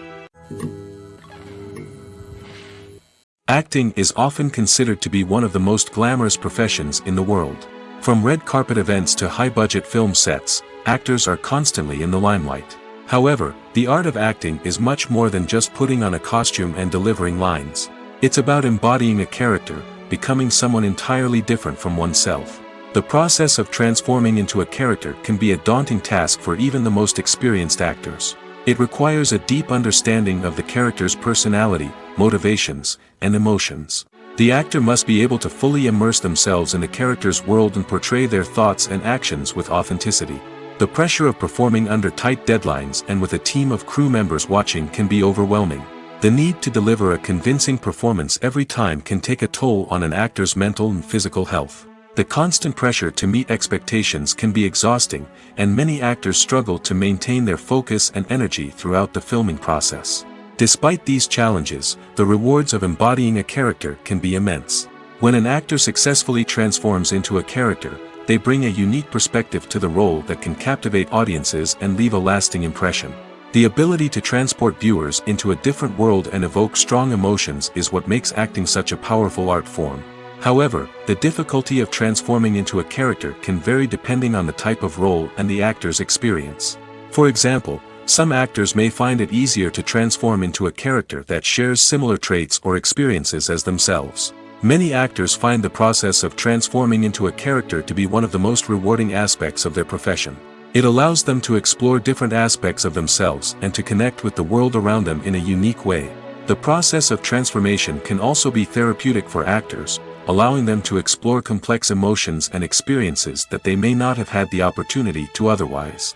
Acting is often considered to be one of the most glamorous professions in the world. From red carpet events to high-budget film sets, actors are constantly in the limelight. However, the art of acting is much more than just putting on a costume and delivering lines. It's about embodying a character, becoming someone entirely different from oneself. The process of transforming into a character can be a daunting task for even the most experienced actors. It requires a deep understanding of the character's personality, motivations, and emotions. The actor must be able to fully immerse themselves in the character's world and portray their thoughts and actions with authenticity. The pressure of performing under tight deadlines and with a team of crew members watching can be overwhelming. The need to deliver a convincing performance every time can take a toll on an actor's mental and physical health. The constant pressure to meet expectations can be exhausting, and many actors struggle to maintain their focus and energy throughout the filming process. Despite these challenges, the rewards of embodying a character can be immense. When an actor successfully transforms into a character, they bring a unique perspective to the role that can captivate audiences and leave a lasting impression. The ability to transport viewers into a different world and evoke strong emotions is what makes acting such a powerful art form. However, the difficulty of transforming into a character can vary depending on the type of role and the actor's experience. For example, some actors may find it easier to transform into a character that shares similar traits or experiences as themselves. Many actors find the process of transforming into a character to be one of the most rewarding aspects of their profession. It allows them to explore different aspects of themselves and to connect with the world around them in a unique way. The process of transformation can also be therapeutic for actors, allowing them to explore complex emotions and experiences that they may not have had the opportunity to otherwise.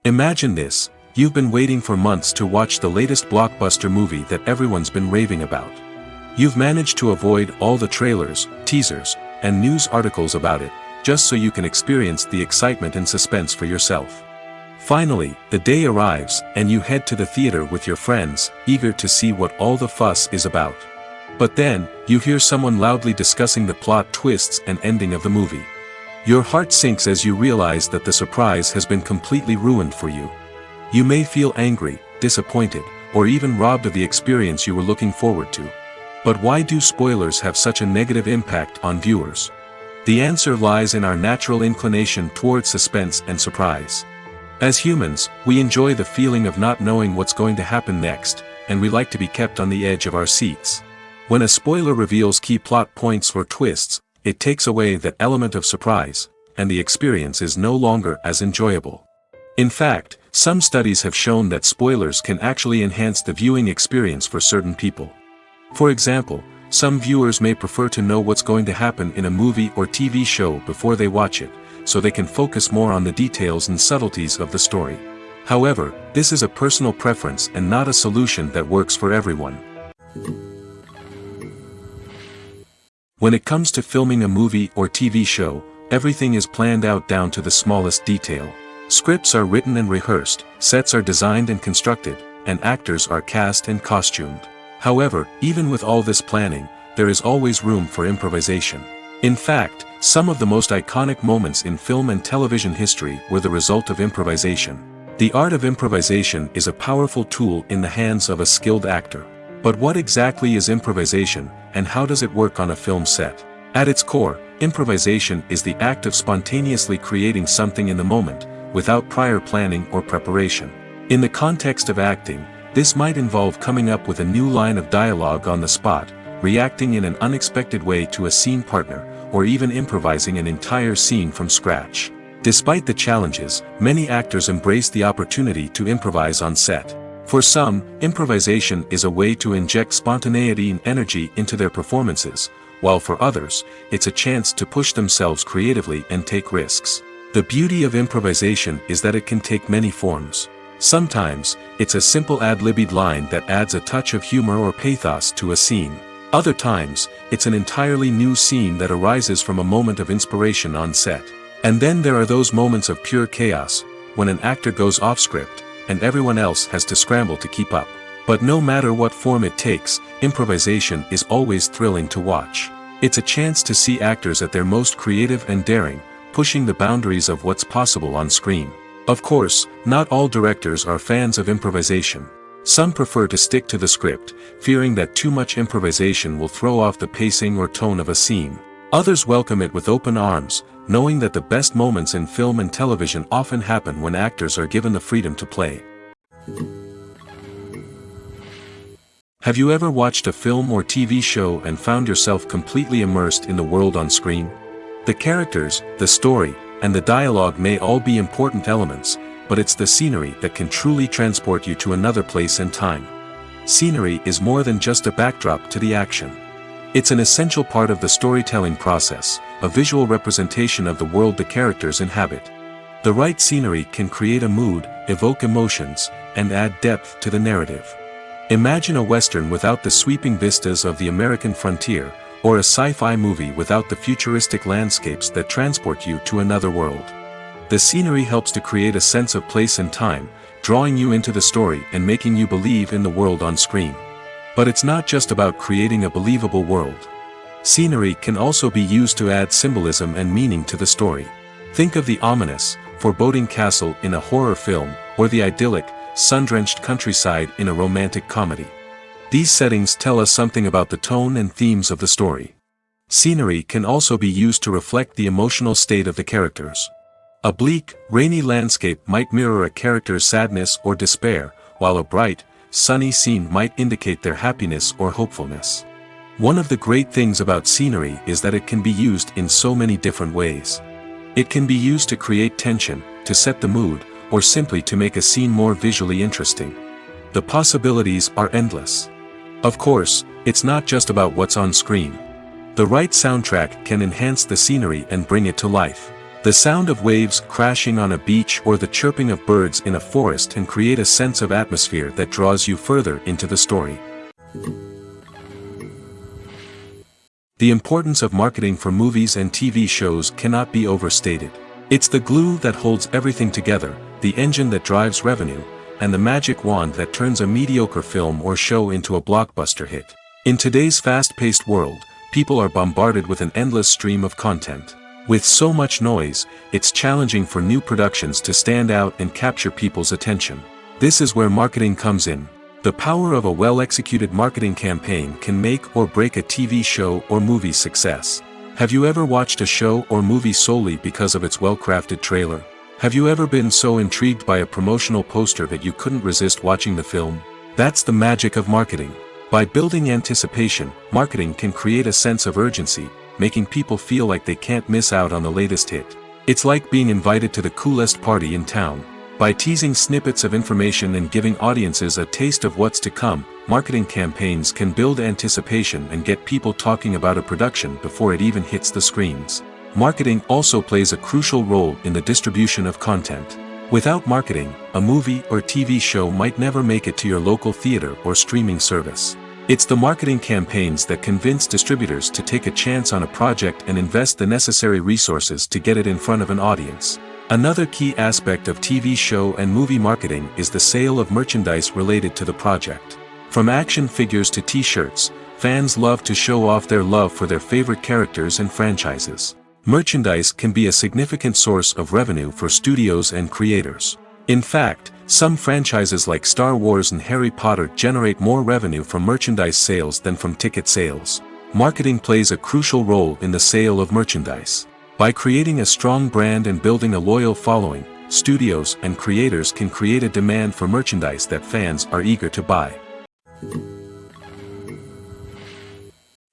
Imagine this. You've been waiting for months to watch the latest blockbuster movie that everyone's been raving about. You've managed to avoid all the trailers, teasers, and news articles about it, just so you can experience the excitement and suspense for yourself. Finally, the day arrives, and you head to the theater with your friends, eager to see what all the fuss is about. But then, you hear someone loudly discussing the plot twists and ending of the movie. Your heart sinks as you realize that the surprise has been completely ruined for you. You may feel angry, disappointed, or even robbed of the experience you were looking forward to. But why do spoilers have such a negative impact on viewers? The answer lies in our natural inclination towards suspense and surprise. As humans, we enjoy the feeling of not knowing what's going to happen next, and we like to be kept on the edge of our seats. When a spoiler reveals key plot points or twists, it takes away that element of surprise, and the experience is no longer as enjoyable. In fact, some studies have shown that spoilers can actually enhance the viewing experience for certain people. For example, some viewers may prefer to know what's going to happen in a movie or TV show before they watch it, so they can focus more on the details and subtleties of the story. However, this is a personal preference and not a solution that works for everyone. When it comes to filming a movie or TV show, everything is planned out down to the smallest detail. Scripts are written and rehearsed, sets are designed and constructed, and actors are cast and costumed. However, even with all this planning, there is always room for improvisation. In fact, some of the most iconic moments in film and television history were the result of improvisation. The art of improvisation is a powerful tool in the hands of a skilled actor. But what exactly is improvisation, and how does it work on a film set? At its core, improvisation is the act of spontaneously creating something in the moment, without prior planning or preparation. In the context of acting, this might involve coming up with a new line of dialogue on the spot, reacting in an unexpected way to a scene partner, or even improvising an entire scene from scratch. Despite the challenges, many actors embrace the opportunity to improvise on set. For some, improvisation is a way to inject spontaneity and energy into their performances, while for others, it's a chance to push themselves creatively and take risks. The beauty of improvisation is that it can take many forms. Sometimes, it's a simple ad-libbed line that adds a touch of humor or pathos to a scene. Other times, it's an entirely new scene that arises from a moment of inspiration on set. And then there are those moments of pure chaos, when an actor goes off script, and everyone else has to scramble to keep up. But no matter what form it takes, improvisation is always thrilling to watch. It's a chance to see actors at their most creative and daring, pushing the boundaries of what's possible on screen. Of course, not all directors are fans of improvisation. Some prefer to stick to the script, fearing that too much improvisation will throw off the pacing or tone of a scene. Others welcome it with open arms, knowing that the best moments in film and television often happen when actors are given the freedom to play. Have you ever watched a film or TV show and found yourself completely immersed in the world on screen? The characters, the story, and the dialogue may all be important elements, but it's the scenery that can truly transport you to another place and time. Scenery is more than just a backdrop to the action. It's an essential part of the storytelling process, a visual representation of the world the characters inhabit. The right scenery can create a mood, evoke emotions, and add depth to the narrative. Imagine a Western without the sweeping vistas of the American frontier, or a sci-fi movie without the futuristic landscapes that transport you to another world. The scenery helps to create a sense of place and time, drawing you into the story and making you believe in the world on screen. But it's not just about creating a believable world. Scenery can also be used to add symbolism and meaning to the story. Think of the ominous, foreboding castle in a horror film, or the idyllic, sun-drenched countryside in a romantic comedy. These settings tell us something about the tone and themes of the story. Scenery can also be used to reflect the emotional state of the characters. A bleak, rainy landscape might mirror a character's sadness or despair, while a bright, sunny scene might indicate their happiness or hopefulness. One of the great things about scenery is that it can be used in so many different ways. It can be used to create tension, to set the mood, or simply to make a scene more visually interesting. The possibilities are endless. Of course, it's not just about what's on screen. The right soundtrack can enhance the scenery and bring it to life. The sound of waves crashing on a beach or the chirping of birds in a forest can create a sense of atmosphere that draws you further into the story. The importance of marketing for movies and TV shows cannot be overstated. It's the glue that holds everything together, the engine that drives revenue, and the magic wand that turns a mediocre film or show into a blockbuster hit. In today's fast-paced world, people are bombarded with an endless stream of content. With so much noise, it's challenging for new productions to stand out and capture people's attention. This is where marketing comes in. The power of a well-executed marketing campaign can make or break a TV show or movie's success. Have you ever watched a show or movie solely because of its well-crafted trailer? Have you ever been so intrigued by a promotional poster that you couldn't resist watching the film? That's the magic of marketing. By building anticipation, marketing can create a sense of urgency, making people feel like they can't miss out on the latest hit. It's like being invited to the coolest party in town. By teasing snippets of information and giving audiences a taste of what's to come, marketing campaigns can build anticipation and get people talking about a production before it even hits the screens. Marketing also plays a crucial role in the distribution of content. Without marketing, a movie or TV show might never make it to your local theater or streaming service. It's the marketing campaigns that convince distributors to take a chance on a project and invest the necessary resources to get it in front of an audience. Another key aspect of TV show and movie marketing is the sale of merchandise related to the project. From action figures to t-shirts, fans love to show off their love for their favorite characters and franchises. Merchandise can be a significant source of revenue for studios and creators. In fact, some franchises like Star Wars and Harry Potter generate more revenue from merchandise sales than from ticket sales. Marketing plays a crucial role in the sale of merchandise. By creating a strong brand and building a loyal following, studios and creators can create a demand for merchandise that fans are eager to buy.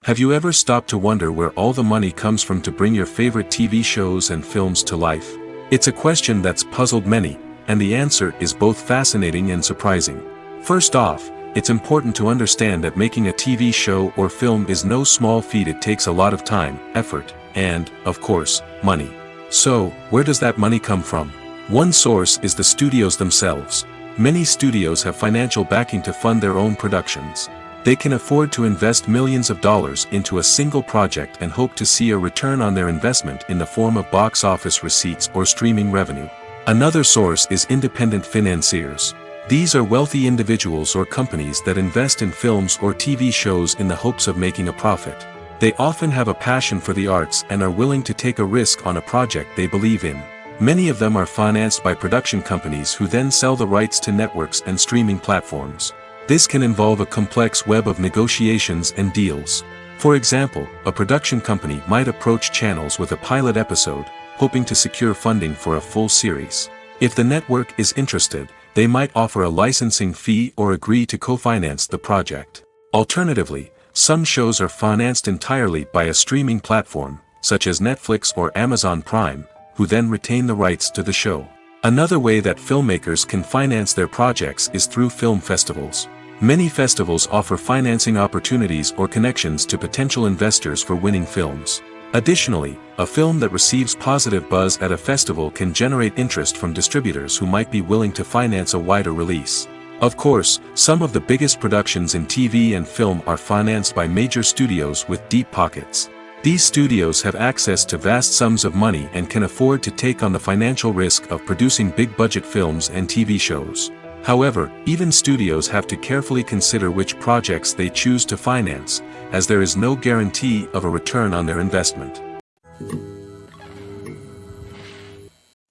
Have you ever stopped to wonder where all the money comes from to bring your favorite TV shows and films to life? It's a question that's puzzled many, and the answer is both fascinating and surprising. First off, it's important to understand that making a TV show or film is no small feat. It takes a lot of time, effort, and, of course, money. So, where does that money come from? One source is the studios themselves. Many studios have financial backing to fund their own productions. They can afford to invest millions of dollars into a single project and hope to see a return on their investment in the form of box office receipts or streaming revenue. Another source is independent financiers. These are wealthy individuals or companies that invest in films or TV shows in the hopes of making a profit. They often have a passion for the arts and are willing to take a risk on a project they believe in. Many of them are financed by production companies who then sell the rights to networks and streaming platforms. This can involve a complex web of negotiations and deals. For example, a production company might approach channels with a pilot episode, hoping to secure funding for a full series. If the network is interested, they might offer a licensing fee or agree to co-finance the project. Alternatively, some shows are financed entirely by a streaming platform, such as Netflix or Amazon Prime, who then retain the rights to the show. Another way that filmmakers can finance their projects is through film festivals. Many festivals offer financing opportunities or connections to potential investors for winning films. Additionally, a film that receives positive buzz at a festival can generate interest from distributors who might be willing to finance a wider release. Of course, some of the biggest productions in TV and film are financed by major studios with deep pockets. These studios have access to vast sums of money and can afford to take on the financial risk of producing big-budget films and TV shows. However, even studios have to carefully consider which projects they choose to finance, as there is no guarantee of a return on their investment.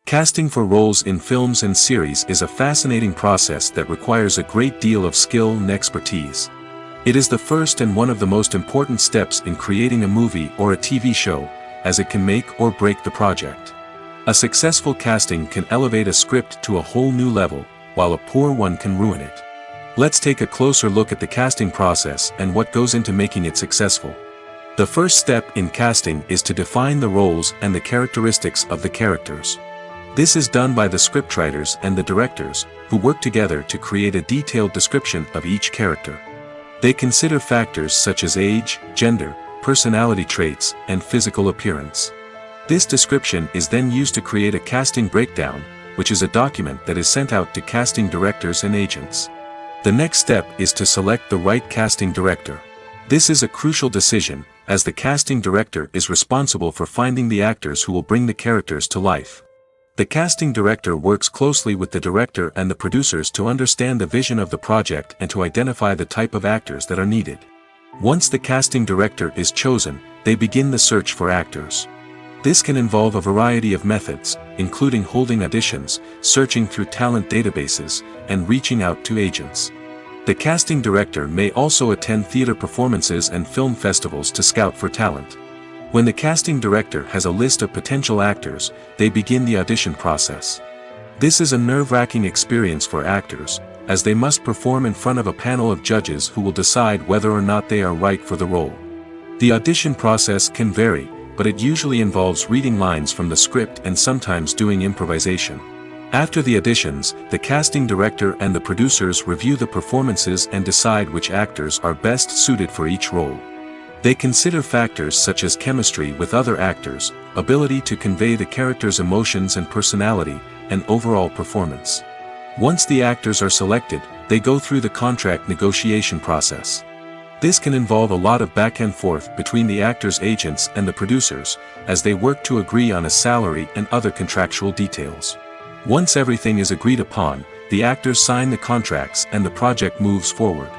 Casting for roles in films and series is a fascinating process that requires a great deal of skill and expertise. It is the first and one of the most important steps in creating a movie or a TV show, as it can make or break the project. A successful casting can elevate a script to a whole new level, while a poor one can ruin it. Let's take a closer look at the casting process and what goes into making it successful. The first step in casting is to define the roles and the characteristics of the characters. This is done by the scriptwriters and the directors, who work together to create a detailed description of each character. They consider factors such as age, gender, personality traits, and physical appearance. This description is then used to create a casting breakdown, which is a document that is sent out to casting directors and agents. The next step is to select the right casting director. This is a crucial decision, as the casting director is responsible for finding the actors who will bring the characters to life. The casting director works closely with the director and the producers to understand the vision of the project and to identify the type of actors that are needed. Once the casting director is chosen, they begin the search for actors. This can involve a variety of methods, including holding auditions, searching through talent databases, and reaching out to agents. The casting director may also attend theater performances and film festivals to scout for talent. When the casting director has a list of potential actors, they begin the audition process. This is a nerve-wracking experience for actors, as they must perform in front of a panel of judges who will decide whether or not they are right for the role. The audition process can vary, but it usually involves reading lines from the script and sometimes doing improvisation. After the auditions, the casting director and the producers review the performances and decide which actors are best suited for each role. They consider factors such as chemistry with other actors, ability to convey the character's emotions and personality, and overall performance. Once the actors are selected, they go through the contract negotiation process. This can involve a lot of back and forth between the actors' agents and the producers, as they work to agree on a salary and other contractual details. Once everything is agreed upon, the actors sign the contracts and the project moves forward.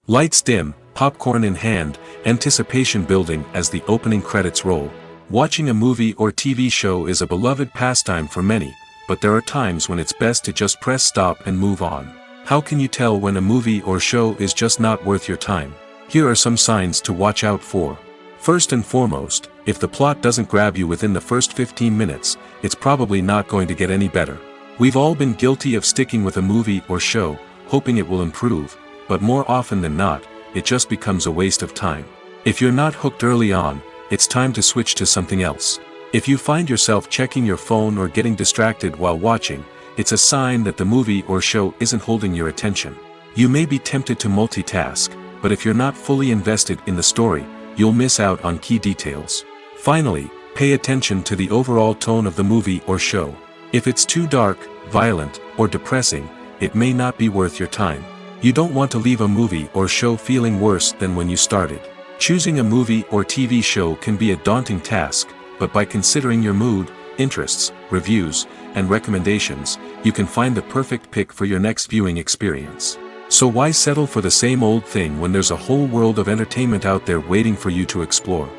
Lights dim, popcorn in hand, anticipation building as the opening credits roll. Watching a movie or TV show is a beloved pastime for many, but there are times when it's best to just press stop and move on. How can you tell when a movie or show is just not worth your time? Here are some signs to watch out for. First and foremost, if the plot doesn't grab you within the first 15 minutes, it's probably not going to get any better. We've all been guilty of sticking with a movie or show, hoping it will improve, but more often than not, it just becomes a waste of time. If you're not hooked early on, it's time to switch to something else. If you find yourself checking your phone or getting distracted while watching, it's a sign that the movie or show isn't holding your attention. You may be tempted to multitask, but if you're not fully invested in the story, you'll miss out on key details. Finally, pay attention to the overall tone of the movie or show. If it's too dark, violent, or depressing, it may not be worth your time. You don't want to leave a movie or show feeling worse than when you started. Choosing a movie or TV show can be a daunting task, but by considering your mood, interests, reviews, and recommendations, you can find the perfect pick for your next viewing experience. So why settle for the same old thing when there's a whole world of entertainment out there waiting for you to explore?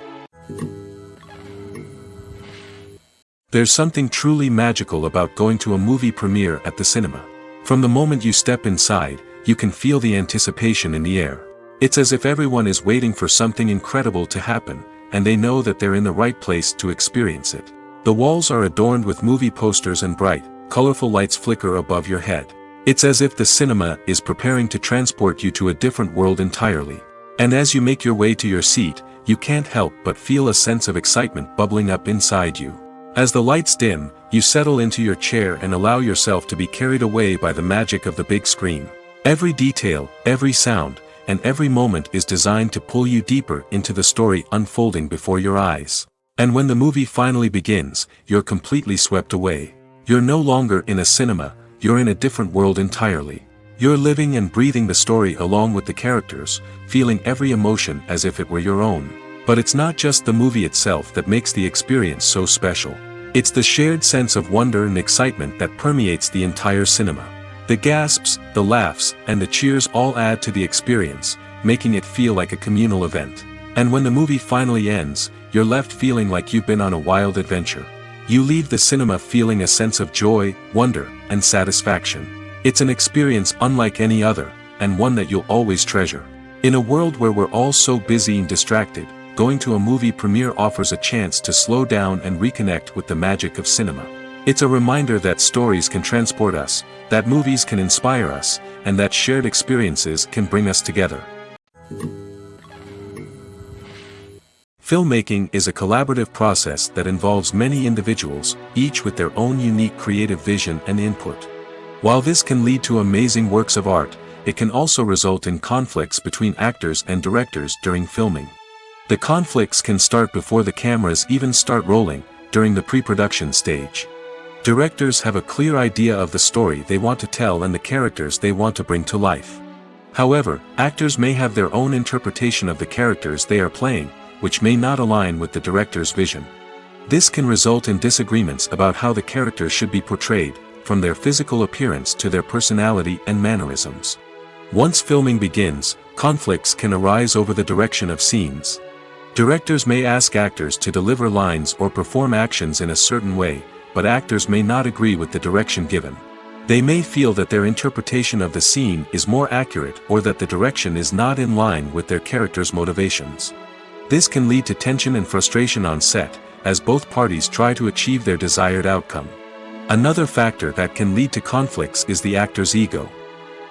There's something truly magical about going to a movie premiere at the cinema. From the moment you step inside, you can feel the anticipation in the air. It's as if everyone is waiting for something incredible to happen, and they know that they're in the right place to experience it. The walls are adorned with movie posters and bright, colorful lights flicker above your head. It's as if the cinema is preparing to transport you to a different world entirely. And as you make your way to your seat, you can't help but feel a sense of excitement bubbling up inside you. As the lights dim, you settle into your chair and allow yourself to be carried away by the magic of the big screen. Every detail, every sound, and every moment is designed to pull you deeper into the story unfolding before your eyes. And when the movie finally begins, you're completely swept away. You're no longer in a cinema, you're in a different world entirely. You're living and breathing the story along with the characters, feeling every emotion as if it were your own. But it's not just the movie itself that makes the experience so special. It's the shared sense of wonder and excitement that permeates the entire cinema. The gasps, the laughs, and the cheers all add to the experience, making it feel like a communal event. And when the movie finally ends, you're left feeling like you've been on a wild adventure. You leave the cinema feeling a sense of joy, wonder, and satisfaction. It's an experience unlike any other, and one that you'll always treasure. In a world where we're all so busy and distracted, going to a movie premiere offers a chance to slow down and reconnect with the magic of cinema. It's a reminder that stories can transport us, that movies can inspire us, and that shared experiences can bring us together. Filmmaking is a collaborative process that involves many individuals, each with their own unique creative vision and input. While this can lead to amazing works of art, it can also result in conflicts between actors and directors during filming. The conflicts can start before the cameras even start rolling, during the pre-production stage. Directors have a clear idea of the story they want to tell and the characters they want to bring to life. However, actors may have their own interpretation of the characters they are playing, which may not align with the director's vision. This can result in disagreements about how the characters should be portrayed, from their physical appearance to their personality and mannerisms. Once filming begins, conflicts can arise over the direction of scenes. Directors may ask actors to deliver lines or perform actions in a certain way, but actors may not agree with the direction given. They may feel that their interpretation of the scene is more accurate or that the direction is not in line with their character's motivations. This can lead to tension and frustration on set, as both parties try to achieve their desired outcome. Another factor that can lead to conflicts is the actor's ego.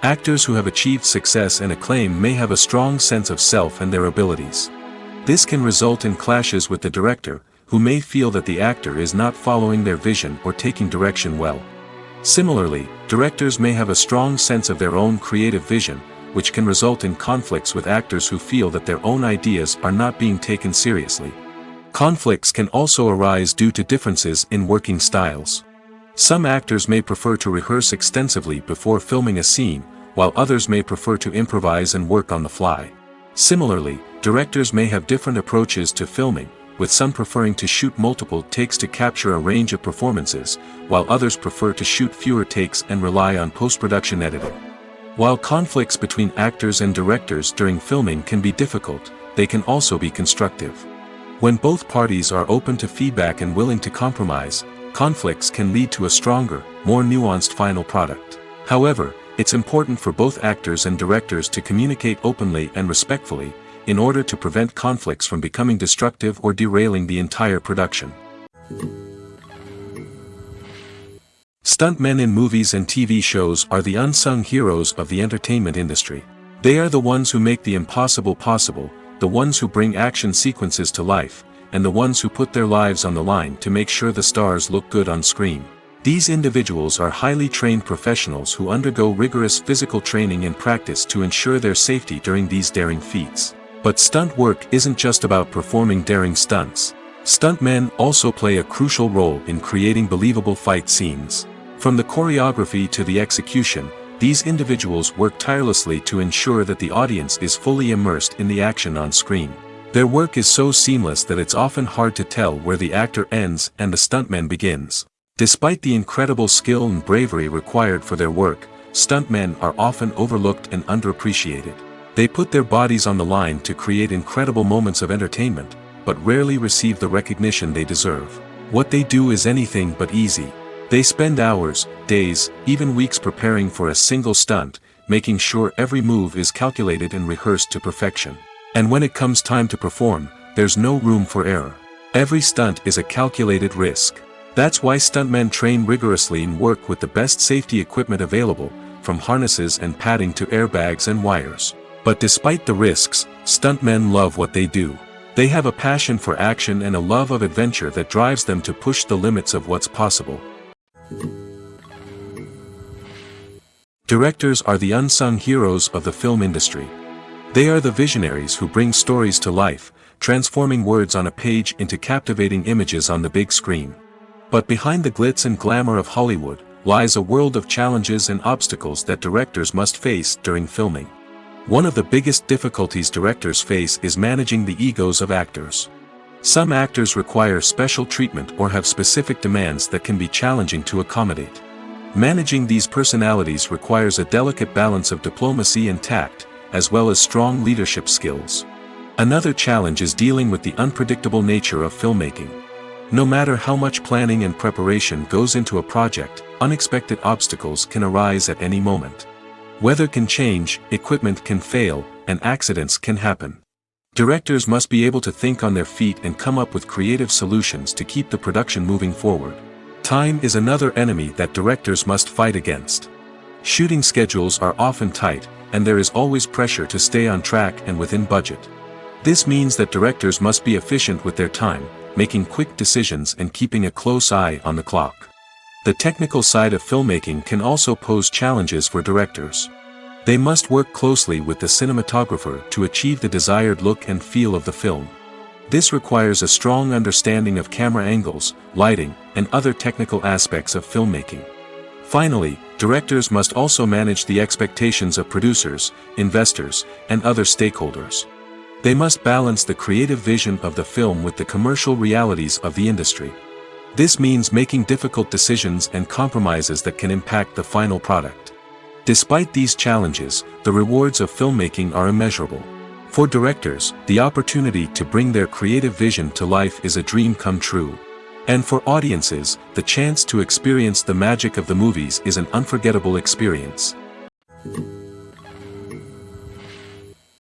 Actors who have achieved success and acclaim may have a strong sense of self and their abilities. This can result in clashes with the director, who may feel that the actor is not following their vision or taking direction well. Similarly, directors may have a strong sense of their own creative vision, which can result in conflicts with actors who feel that their own ideas are not being taken seriously. Conflicts can also arise due to differences in working styles. Some actors may prefer to rehearse extensively before filming a scene, while others may prefer to improvise and work on the fly. Similarly, directors may have different approaches to filming, with some preferring to shoot multiple takes to capture a range of performances, while others prefer to shoot fewer takes and rely on post-production editing. While conflicts between actors and directors during filming can be difficult, they can also be constructive. When both parties are open to feedback and willing to compromise, conflicts can lead to a stronger, more nuanced final product. However, it's important for both actors and directors to communicate openly and respectfully, in order to prevent conflicts from becoming destructive or derailing the entire production. Stuntmen in movies and TV shows are the unsung heroes of the entertainment industry. They are the ones who make the impossible possible, the ones who bring action sequences to life, and the ones who put their lives on the line to make sure the stars look good on screen. These individuals are highly trained professionals who undergo rigorous physical training and practice to ensure their safety during these daring feats. But stunt work isn't just about performing daring stunts. Stuntmen also play a crucial role in creating believable fight scenes. From the choreography to the execution, these individuals work tirelessly to ensure that the audience is fully immersed in the action on screen. Their work is so seamless that it's often hard to tell where the actor ends and the stuntman begins. Despite the incredible skill and bravery required for their work, stuntmen are often overlooked and underappreciated. They put their bodies on the line to create incredible moments of entertainment, but rarely receive the recognition they deserve. What they do is anything but easy. They spend hours, days, even weeks preparing for a single stunt, making sure every move is calculated and rehearsed to perfection. And when it comes time to perform, there's no room for error. Every stunt is a calculated risk. That's why stuntmen train rigorously and work with the best safety equipment available, from harnesses and padding to airbags and wires. But despite the risks, stuntmen love what they do. They have a passion for action and a love of adventure that drives them to push the limits of what's possible. Directors are the unsung heroes of the film industry. They are the visionaries who bring stories to life, transforming words on a page into captivating images on the big screen. But behind the glitz and glamour of Hollywood lies a world of challenges and obstacles that directors must face during filming. One of the biggest difficulties directors face is managing the egos of actors. Some actors require special treatment or have specific demands that can be challenging to accommodate. Managing these personalities requires a delicate balance of diplomacy and tact, as well as strong leadership skills. Another challenge is dealing with the unpredictable nature of filmmaking. No matter how much planning and preparation goes into a project, unexpected obstacles can arise at any moment. Weather can change, equipment can fail, and accidents can happen. Directors must be able to think on their feet and come up with creative solutions to keep the production moving forward. Time is another enemy that directors must fight against. Shooting schedules are often tight, and there is always pressure to stay on track and within budget. This means that directors must be efficient with their time, making quick decisions and keeping a close eye on the clock. The technical side of filmmaking can also pose challenges for directors. They must work closely with the cinematographer to achieve the desired look and feel of the film. This requires a strong understanding of camera angles, lighting, and other technical aspects of filmmaking. Finally, directors must also manage the expectations of producers, investors, and other stakeholders. They must balance the creative vision of the film with the commercial realities of the industry. This means making difficult decisions and compromises that can impact the final product. Despite these challenges, the rewards of filmmaking are immeasurable. For directors, the opportunity to bring their creative vision to life is a dream come true. And for audiences, the chance to experience the magic of the movies is an unforgettable experience.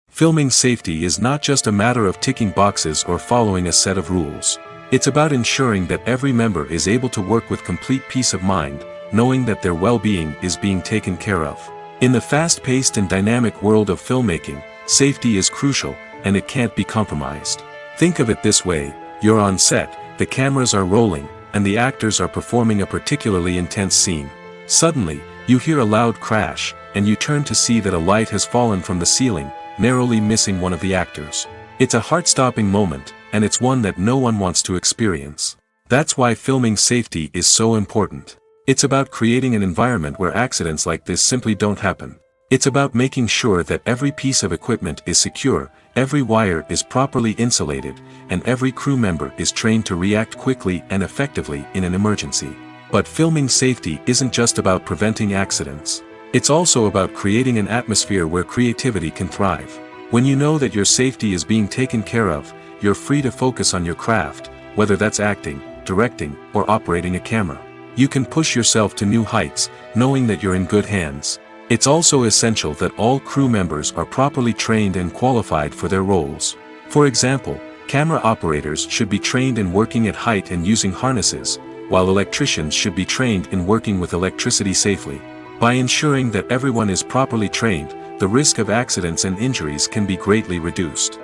Filming safety is not just a matter of ticking boxes or following a set of rules. It's about ensuring that every member is able to work with complete peace of mind, knowing that their well-being is being taken care of. In the fast-paced and dynamic world of filmmaking, safety is crucial, and it can't be compromised. Think of it this way: you're on set, the cameras are rolling, and the actors are performing a particularly intense scene. Suddenly, you hear a loud crash, and you turn to see that a light has fallen from the ceiling, narrowly missing one of the actors. It's a heart-stopping moment, and it's one that no one wants to experience. That's why filming safety is so important. It's about creating an environment where accidents like this simply don't happen. It's about making sure that every piece of equipment is secure, every wire is properly insulated, and every crew member is trained to react quickly and effectively in an emergency. But filming safety isn't just about preventing accidents. It's also about creating an atmosphere where creativity can thrive. When you know that your safety is being taken care of, you're free to focus on your craft, whether that's acting, directing, or operating a camera. You can push yourself to new heights, knowing that you're in good hands. It's also essential that all crew members are properly trained and qualified for their roles. For example, camera operators should be trained in working at height and using harnesses, while electricians should be trained in working with electricity safely. By ensuring that everyone is properly trained, the risk of accidents and injuries can be greatly reduced.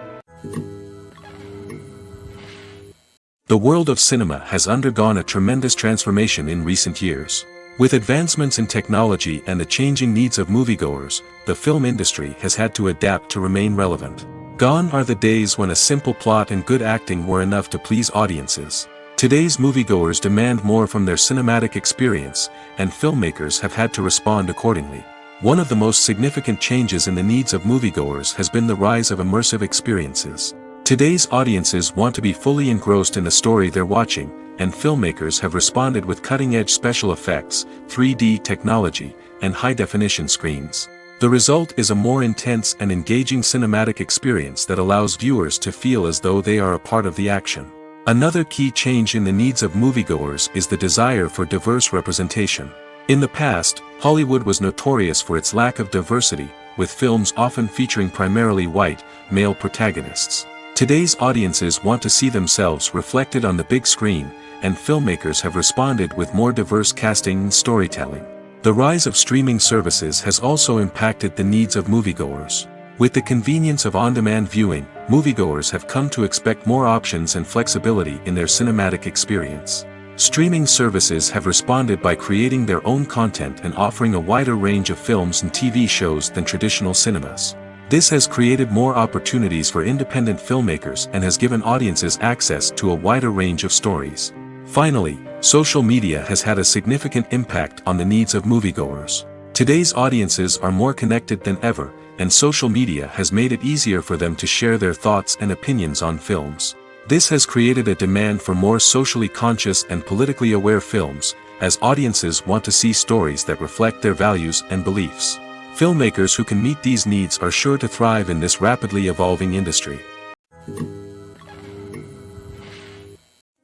The world of cinema has undergone a tremendous transformation in recent years. With advancements in technology and the changing needs of moviegoers, the film industry has had to adapt to remain relevant. Gone are the days when a simple plot and good acting were enough to please audiences. Today's moviegoers demand more from their cinematic experience, and filmmakers have had to respond accordingly. One of the most significant changes in the needs of moviegoers has been the rise of immersive experiences. Today's audiences want to be fully engrossed in the story they're watching, and filmmakers have responded with cutting-edge special effects, 3D technology, and high-definition screens. The result is a more intense and engaging cinematic experience that allows viewers to feel as though they are a part of the action. Another key change in the needs of moviegoers is the desire for diverse representation. In the past, Hollywood was notorious for its lack of diversity, with films often featuring primarily white, male protagonists. Today's audiences want to see themselves reflected on the big screen, and filmmakers have responded with more diverse casting and storytelling. The rise of streaming services has also impacted the needs of moviegoers. With the convenience of on-demand viewing, moviegoers have come to expect more options and flexibility in their cinematic experience. Streaming services have responded by creating their own content and offering a wider range of films and TV shows than traditional cinemas. This has created more opportunities for independent filmmakers and has given audiences access to a wider range of stories. Finally, social media has had a significant impact on the needs of moviegoers. Today's audiences are more connected than ever, and social media has made it easier for them to share their thoughts and opinions on films. This has created a demand for more socially conscious and politically aware films, as audiences want to see stories that reflect their values and beliefs. Filmmakers who can meet these needs are sure to thrive in this rapidly evolving industry.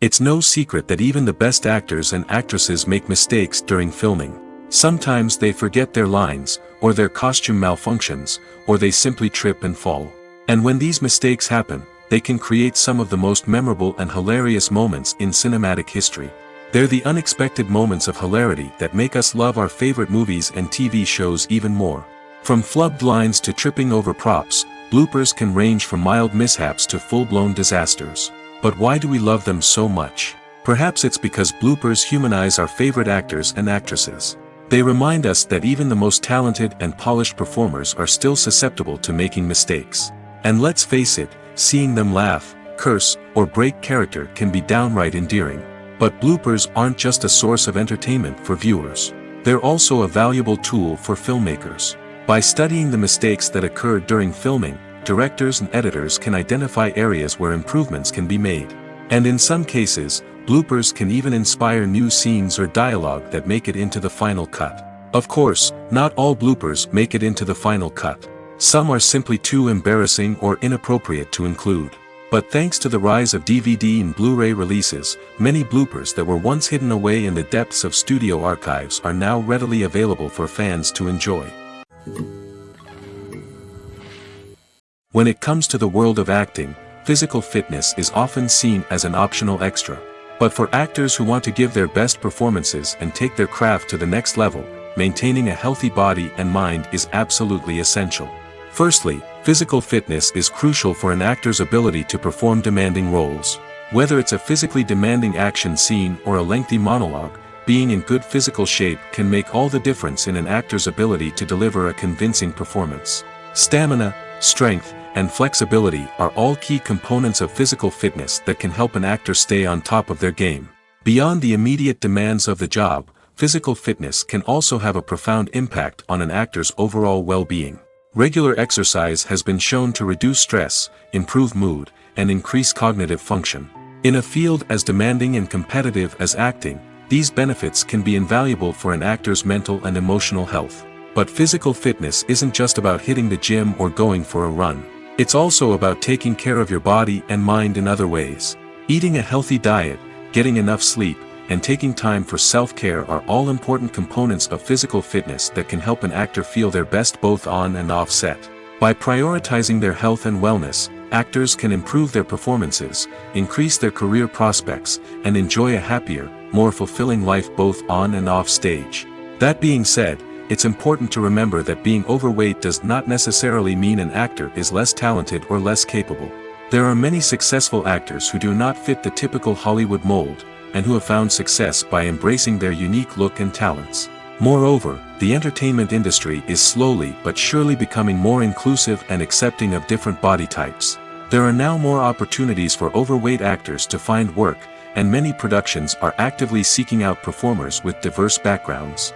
It's no secret that even the best actors and actresses make mistakes during filming. Sometimes they forget their lines, or their costume malfunctions, or they simply trip and fall. And when these mistakes happen, they can create some of the most memorable and hilarious moments in cinematic history. They're the unexpected moments of hilarity that make us love our favorite movies and TV shows even more. From flubbed lines to tripping over props, bloopers can range from mild mishaps to full-blown disasters. But why do we love them so much? Perhaps it's because bloopers humanize our favorite actors and actresses. They remind us that even the most talented and polished performers are still susceptible to making mistakes. And let's face it, seeing them laugh, curse, or break character can be downright endearing. But bloopers aren't just a source of entertainment for viewers. They're also a valuable tool for filmmakers. By studying the mistakes that occurred during filming, directors and editors can identify areas where improvements can be made. And in some cases, bloopers can even inspire new scenes or dialogue that make it into the final cut. Of course, not all bloopers make it into the final cut. Some are simply too embarrassing or inappropriate to include. But thanks to the rise of DVD and Blu-ray releases, many bloopers that were once hidden away in the depths of studio archives are now readily available for fans to enjoy. When it comes to the world of acting, physical fitness is often seen as an optional extra. But for actors who want to give their best performances and take their craft to the next level, maintaining a healthy body and mind is absolutely essential. Firstly, physical fitness is crucial for an actor's ability to perform demanding roles. Whether it's a physically demanding action scene or a lengthy monologue, being in good physical shape can make all the difference in an actor's ability to deliver a convincing performance. Stamina, strength, and flexibility are all key components of physical fitness that can help an actor stay on top of their game. Beyond the immediate demands of the job, physical fitness can also have a profound impact on an actor's overall well-being. Regular exercise has been shown to reduce stress, improve mood, and increase cognitive function. In a field as demanding and competitive as acting, these benefits can be invaluable for an actor's mental and emotional health. But physical fitness isn't just about hitting the gym or going for a run. It's also about taking care of your body and mind in other ways. Eating a healthy diet, getting enough sleep, and taking time for self-care are all important components of physical fitness that can help an actor feel their best both on and off set. By prioritizing their health and wellness, actors can improve their performances, increase their career prospects, and enjoy a happier, more fulfilling life both on and off stage. That being said, it's important to remember that being overweight does not necessarily mean an actor is less talented or less capable. There are many successful actors who do not fit the typical Hollywood mold, and who have found success by embracing their unique look and talents. Moreover, the entertainment industry is slowly but surely becoming more inclusive and accepting of different body types. There are now more opportunities for overweight actors to find work, and many productions are actively seeking out performers with diverse backgrounds.